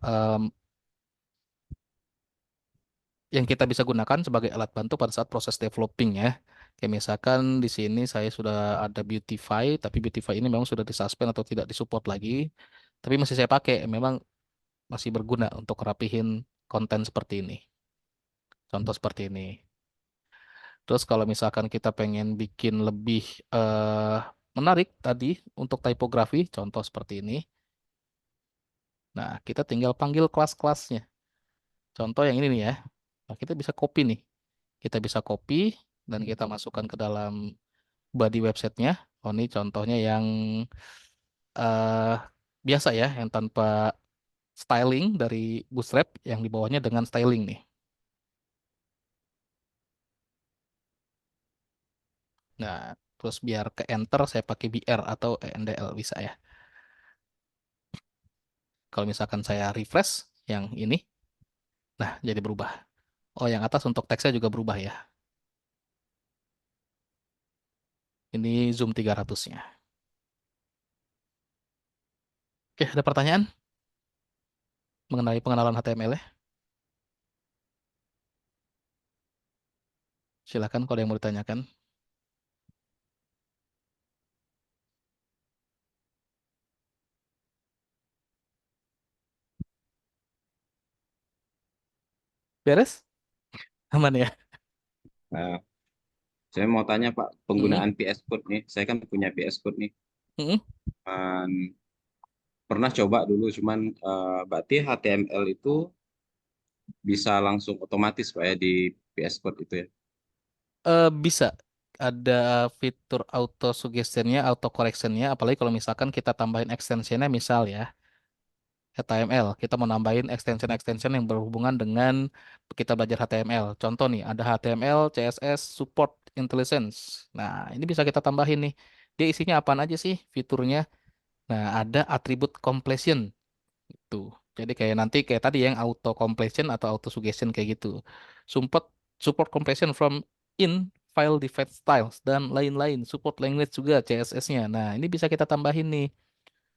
yang kita bisa gunakan sebagai alat bantu pada saat proses developing ya. Kayak misalkan di sini saya sudah ada Beautify, tapi Beautify ini memang sudah disuspend atau tidak disupport lagi. Tapi masih saya pakai, memang masih berguna untuk rapihin konten seperti ini. Contoh seperti ini. Terus kalau misalkan kita pengen bikin lebih menarik tadi untuk typography, contoh seperti ini. Nah, kita tinggal panggil kelas-kelasnya. Contoh yang ini nih ya. Nah, kita bisa copy nih. Kita bisa copy dan kita masukkan ke dalam body websitenya. Oh, ini contohnya yang eh biasa ya, yang tanpa styling dari Bootstrap, yang di bawahnya dengan styling nih. Nah, terus biar ke enter saya pakai BR atau ENDL bisa ya. Kalau misalkan saya refresh yang ini, nah jadi berubah. Oh, yang atas untuk teksnya juga berubah ya. Ini zoom 300-nya. Oke, ada pertanyaan mengenai pengenalan HTML ya? Silakan kalau yang mau ditanyakan. Beres? Aman ya? Nah, saya mau tanya Pak, Mm-mm. penggunaan VS Code nih. Saya kan punya VS Code nih. Mm-mm. Dan pernah coba dulu, cuman berarti HTML itu bisa langsung otomatis Pak ya di VS Code itu ya. Bisa ada fitur auto suggestionnya, auto correctionnya, apalagi kalau misalkan kita tambahin extensionnya misal ya HTML, kita mau nambahin extension-extension yang berhubungan dengan kita belajar HTML. Contoh nih, ada HTML, CSS, support intelligence. Nah, ini bisa kita tambahin nih. Dia isinya apaan aja sih fiturnya? Nah, ada atribut completion. Tuh. Jadi kayak nanti kayak tadi yang auto completion atau auto suggestion kayak gitu. Support support completion from in file defect styles dan lain-lain. Support language juga CSS-nya. Nah, ini bisa kita tambahin nih.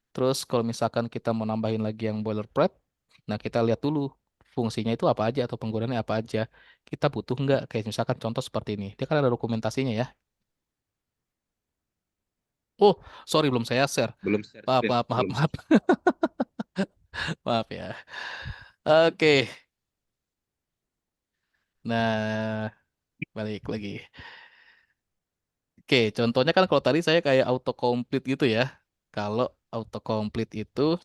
Terus kalau misalkan kita mau nambahin lagi yang boilerplate, nah kita lihat dulu fungsinya itu apa aja atau penggunaannya apa aja. Kita butuh nggak? Kayak misalkan contoh seperti ini. Dia kan ada dokumentasinya ya. Oh, sorry belum saya share. Belum share Maaf, screen, maaf, maaf, belum maaf. share. Maaf ya. Oke. Nah, balik lagi. Oke, contohnya kan kalau tadi saya kayak autocomplete gitu ya. Kalau autocomplete itu,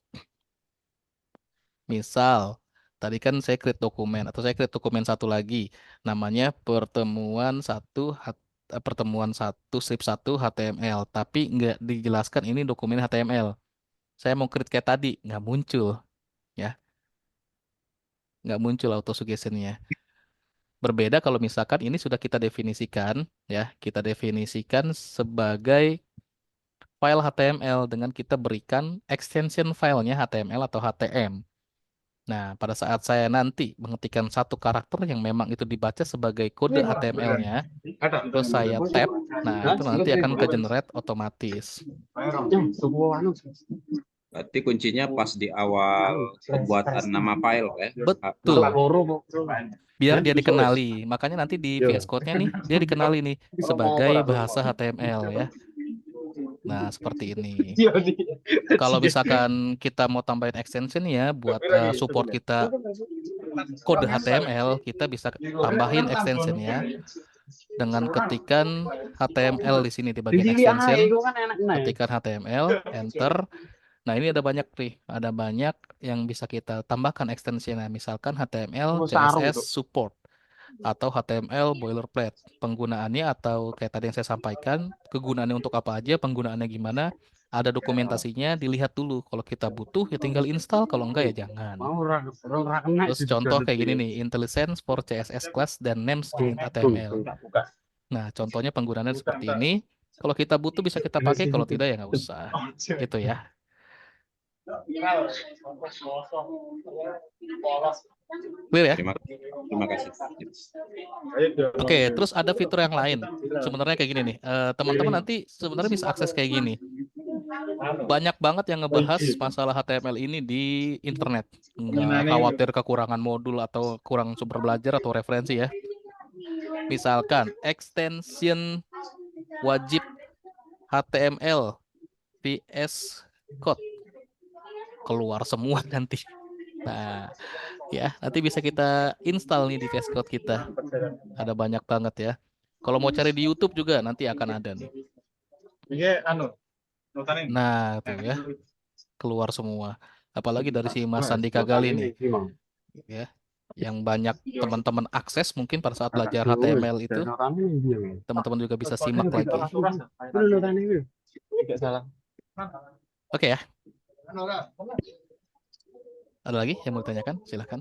misal, tadi kan saya create dokumen, atau saya create dokumen satu lagi, namanya pertemuan satu strip satu HTML, tapi nggak dijelaskan ini dokumen HTML. Saya mau create kayak tadi, nggak muncul, ya, nggak muncul auto suggestionnya. Berbeda kalau misalkan ini sudah kita definisikan, ya, kita definisikan sebagai file HTML dengan kita berikan extension filenya HTML atau HTM. Nah, pada saat saya nanti mengetikkan satu karakter yang memang itu dibaca sebagai kode HTML-nya, terus saya tab, nah itu nanti akan ke generate otomatis. Berarti kuncinya pas di awal pembuatan nama file ya. Betul, biar dia dikenali. Makanya nanti di VS Code-nya nih, dia dikenali nih sebagai bahasa HTML ya. Nah, seperti ini. Kalau misalkan kita mau tambahin extension ya buat support kita kode HTML, kita bisa tambahin extensionnya. dengan ketikan HTML di sini di bagian extension, ketikan HTML, enter. Nah, ini ada banyak nih, ada banyak yang bisa kita tambahkan extensionnya, misalkan HTML, CSS support atau HTML boilerplate. Penggunaannya atau kayak tadi yang saya sampaikan, kegunaannya untuk apa aja, penggunaannya gimana, ada dokumentasinya, dilihat dulu. Kalau kita butuh ya tinggal install, kalau enggak ya jangan. Terus contoh kayak gini nih, IntelliSense for CSS class dan names in HTML. Nah, contohnya penggunaannya seperti ini. Kalau kita butuh bisa kita pakai, kalau tidak ya nggak usah. Gitu ya. Clear ya? Terima kasih. Oke, terus ada fitur yang lain. Sebenarnya kayak gini nih. Teman-teman nanti sebenarnya bisa akses kayak gini. Banyak banget yang ngebahas masalah HTML ini di internet. Nggak khawatir kekurangan modul atau kurang sumber belajar atau referensi ya. Misalkan extension wajib HTML VS Code keluar semua nanti. Nah, ya nanti bisa kita install nih di VS Code kita. Ada banyak banget ya. Kalau mau cari di YouTube juga nanti akan ada nih. Nah, tuh ya, keluar semua. Apalagi dari si Mas Sandika Gali nih, ya, yang banyak teman-teman akses mungkin pada saat belajar HTML itu, teman-teman juga bisa simak lagi. Oke ya, ada lagi yang mau ditanyakan? Silahkan.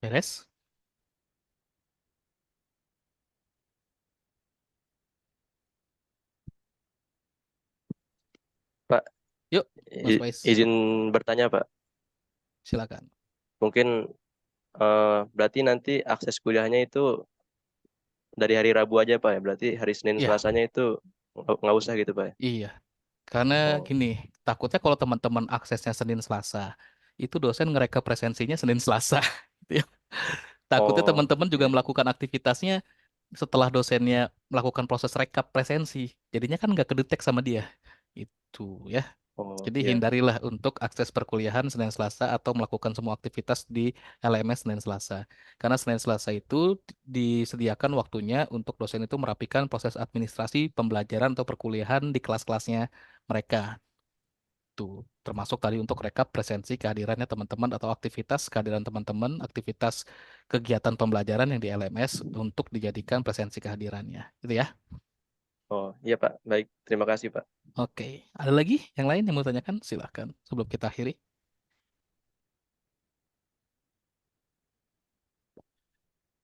Beres? Pak, Yuk, Mas Faiz, izin bertanya, Pak. silakan. Mungkin berarti nanti akses kuliahnya itu dari hari Rabu aja, Pak ya? Berarti hari Senin Iya, Selasanya itu nggak usah gitu, Pak ya? iya. Karena Oh, gini, takutnya kalau teman-teman aksesnya Senin Selasa, itu dosen ngereka presensinya Senin Selasa. Gitu ya. Takutnya oh, teman-teman juga melakukan aktivitasnya setelah dosennya melakukan proses rekap presensi. Jadinya kan nggak kedetek sama dia. Itu ya. oh, Jadi iya. hindarilah untuk akses perkuliahan Senin Selasa atau melakukan semua aktivitas di LMS Senin Selasa. Karena Senin Selasa itu disediakan waktunya untuk dosen itu merapikan proses administrasi pembelajaran atau perkuliahan di kelas-kelasnya mereka. Tuh, termasuk tadi untuk rekap presensi kehadirannya teman-teman atau aktivitas kehadiran teman-teman, aktivitas kegiatan pembelajaran yang di LMS untuk dijadikan presensi kehadirannya. Gitu ya. Oh, iya, Pak. Baik, terima kasih, Pak. Oke, ada lagi yang lain yang mau tanyakan? Silahkan sebelum kita akhiri.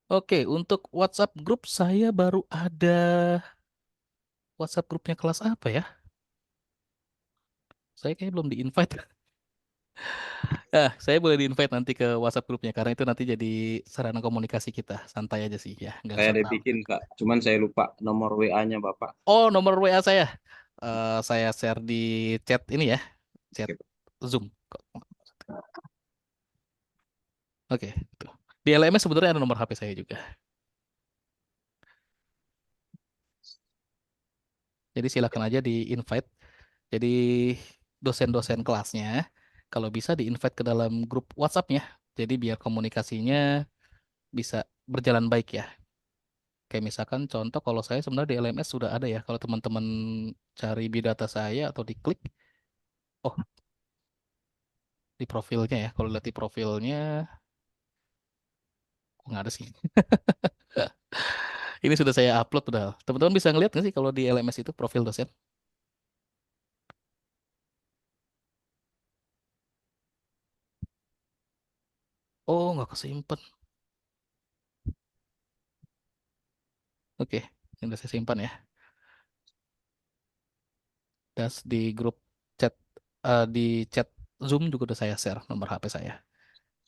Oke, untuk WhatsApp grup saya baru ada WhatsApp grupnya kelas apa ya? Saya kayaknya belum di-invite. Saya boleh di-invite nanti ke WhatsApp grupnya karena itu nanti jadi sarana komunikasi kita. Santai aja sih ya, nggak Saya usah ada terlalu. bikin, Kak. Cuman saya lupa nomor WA-nya Bapak. Oh, nomor WA saya. Saya share di chat ini ya, chat Oke. Zoom. Oke, tuh. Di LMS sebenarnya ada nomor HP saya juga. Jadi silakan aja di-invite. Jadi dosen-dosen kelasnya kalau bisa di-invite ke dalam grup WhatsApp-nya. Jadi biar komunikasinya bisa berjalan baik ya. Kayak misalkan contoh kalau saya sebenarnya di LMS sudah ada ya. Kalau teman-teman cari biodata saya atau diklik, oh di profilnya ya. Kalau lihat di profilnya, kok nggak ada sih. Ini sudah saya upload udah. Teman-teman bisa ngeliat nggak sih kalau di LMS itu profil dosen? Oh, nggak kesimpan. Oke, ini udah saya simpan ya. Dan di grup chat, di chat Zoom juga udah saya share nomor HP saya.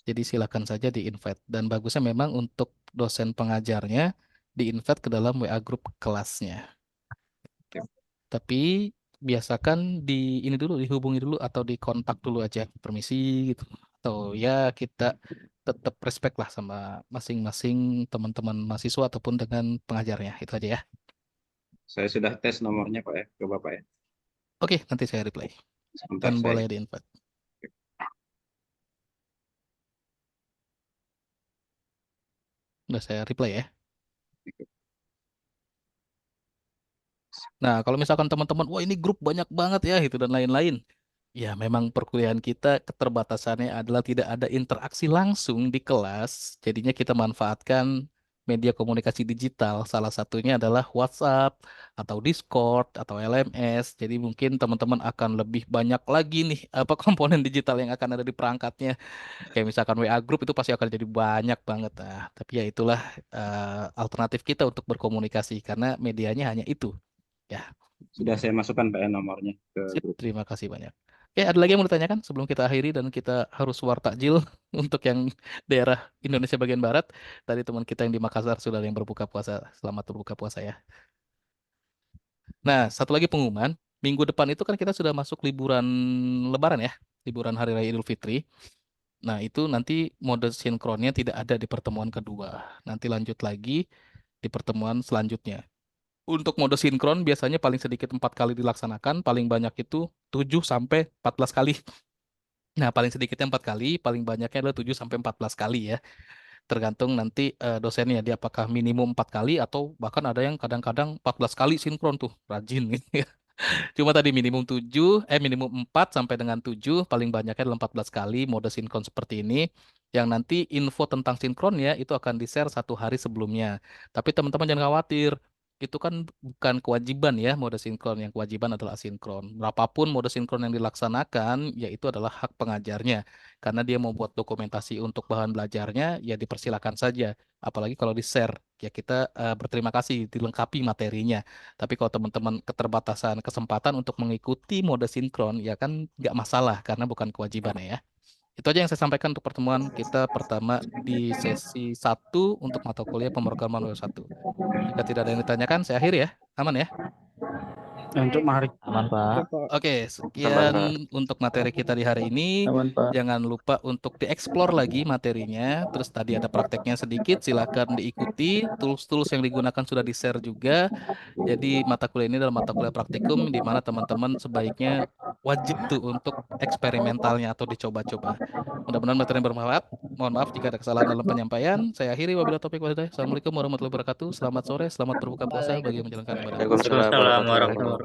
Jadi silakan saja di-invite. Dan bagusnya memang untuk dosen pengajarnya di-invite ke dalam WA grup kelasnya. Tapi biasakan di ini dulu, dihubungi dulu atau dikontak dulu aja, permisi gitu. Atau ya kita tetap respect lah sama masing-masing teman-teman mahasiswa ataupun dengan pengajarnya. Itu aja ya. Saya sudah tes nomornya, Pak ya, ke Bapak ya. Oke, nanti saya reply. Sebentar Dan saya. boleh di-invite. Udah saya reply ya. Nah, kalau misalkan teman-teman, wah ini grup banyak banget ya, gitu dan lain-lain. Ya, memang perkuliahan kita keterbatasannya adalah tidak ada interaksi langsung di kelas. Jadinya kita manfaatkan media komunikasi digital. Salah satunya adalah WhatsApp atau Discord atau LMS. Jadi mungkin teman-teman akan lebih banyak lagi nih apa komponen digital yang akan ada di perangkatnya. Kayak misalkan WA Group itu pasti akan jadi banyak banget. Nah, tapi ya itulah alternatif kita untuk berkomunikasi karena medianya hanya itu. Ya, Sudah saya masukkan Pak ya nomornya ke sip. grup. Terima kasih banyak. Oke, ada lagi yang mau ditanyakan sebelum kita akhiri dan kita harus war takjil untuk yang daerah Indonesia bagian barat. Tadi teman kita yang di Makassar sudah ada yang berbuka puasa. Selamat berbuka puasa ya. Nah, satu lagi pengumuman. Minggu depan itu kan kita sudah masuk liburan Lebaran ya. Liburan Hari Raya Idul Fitri. Nah, itu nanti mode sinkronnya tidak ada di pertemuan kedua. Nanti lanjut lagi di pertemuan selanjutnya. Untuk mode sinkron biasanya paling sedikit 4 kali dilaksanakan, paling banyak itu 7 sampai 14 kali. Nah, paling sedikitnya 4 kali, paling banyaknya adalah 7 sampai 14 kali ya. Tergantung nanti dosennya dia apakah minimum 4 kali atau bahkan ada yang kadang-kadang 14 kali sinkron tuh, rajin gitu ya. Cuma tadi minimum 4 sampai dengan 7, paling banyaknya adalah 14 kali mode sinkron seperti ini. Yang nanti info tentang sinkronnya itu akan di-share 1 hari sebelumnya. Tapi teman-teman jangan khawatir, itu kan bukan kewajiban ya mode sinkron. Yang kewajiban adalah asinkron. Berapapun mode sinkron yang dilaksanakan, yaitu adalah hak pengajarnya. Karena dia mau buat dokumentasi untuk bahan belajarnya, ya dipersilakan saja. Apalagi kalau di-share, ya kita berterima kasih dilengkapi materinya. Tapi kalau teman-teman keterbatasan kesempatan untuk mengikuti mode sinkron, ya kan nggak masalah karena bukan kewajiban ya. Itu aja yang saya sampaikan untuk pertemuan kita pertama di sesi 1 untuk mata kuliah pemrograman W1. Jika tidak ada yang ditanyakan, saya akhiri ya. Aman ya? Untuk hari Aman, Pak. Oke, Aman, sekian Pak. untuk materi kita di hari ini. aman Pak. Jangan lupa untuk dieksplor lagi materinya. Terus tadi ada prakteknya sedikit, silakan diikuti. Tools-tools yang digunakan sudah di-share juga. Jadi mata kuliah ini adalah mata kuliah praktikum di mana teman-teman sebaiknya wajib tuh untuk eksperimentalnya atau dicoba-coba. Mudah-mudahan materi yang bermanfaat. Mohon maaf jika ada kesalahan dalam penyampaian. Saya akhiri wabillahi taufiq wal hidayah. Assalamualaikum warahmatullahi wabarakatuh. Selamat sore, selamat berbuka puasa bagi yang menjalankan ibadah puasa. Waalaikumsalam Waalaikumsalam warahmatullahi warahmatullahi wabarakatuh.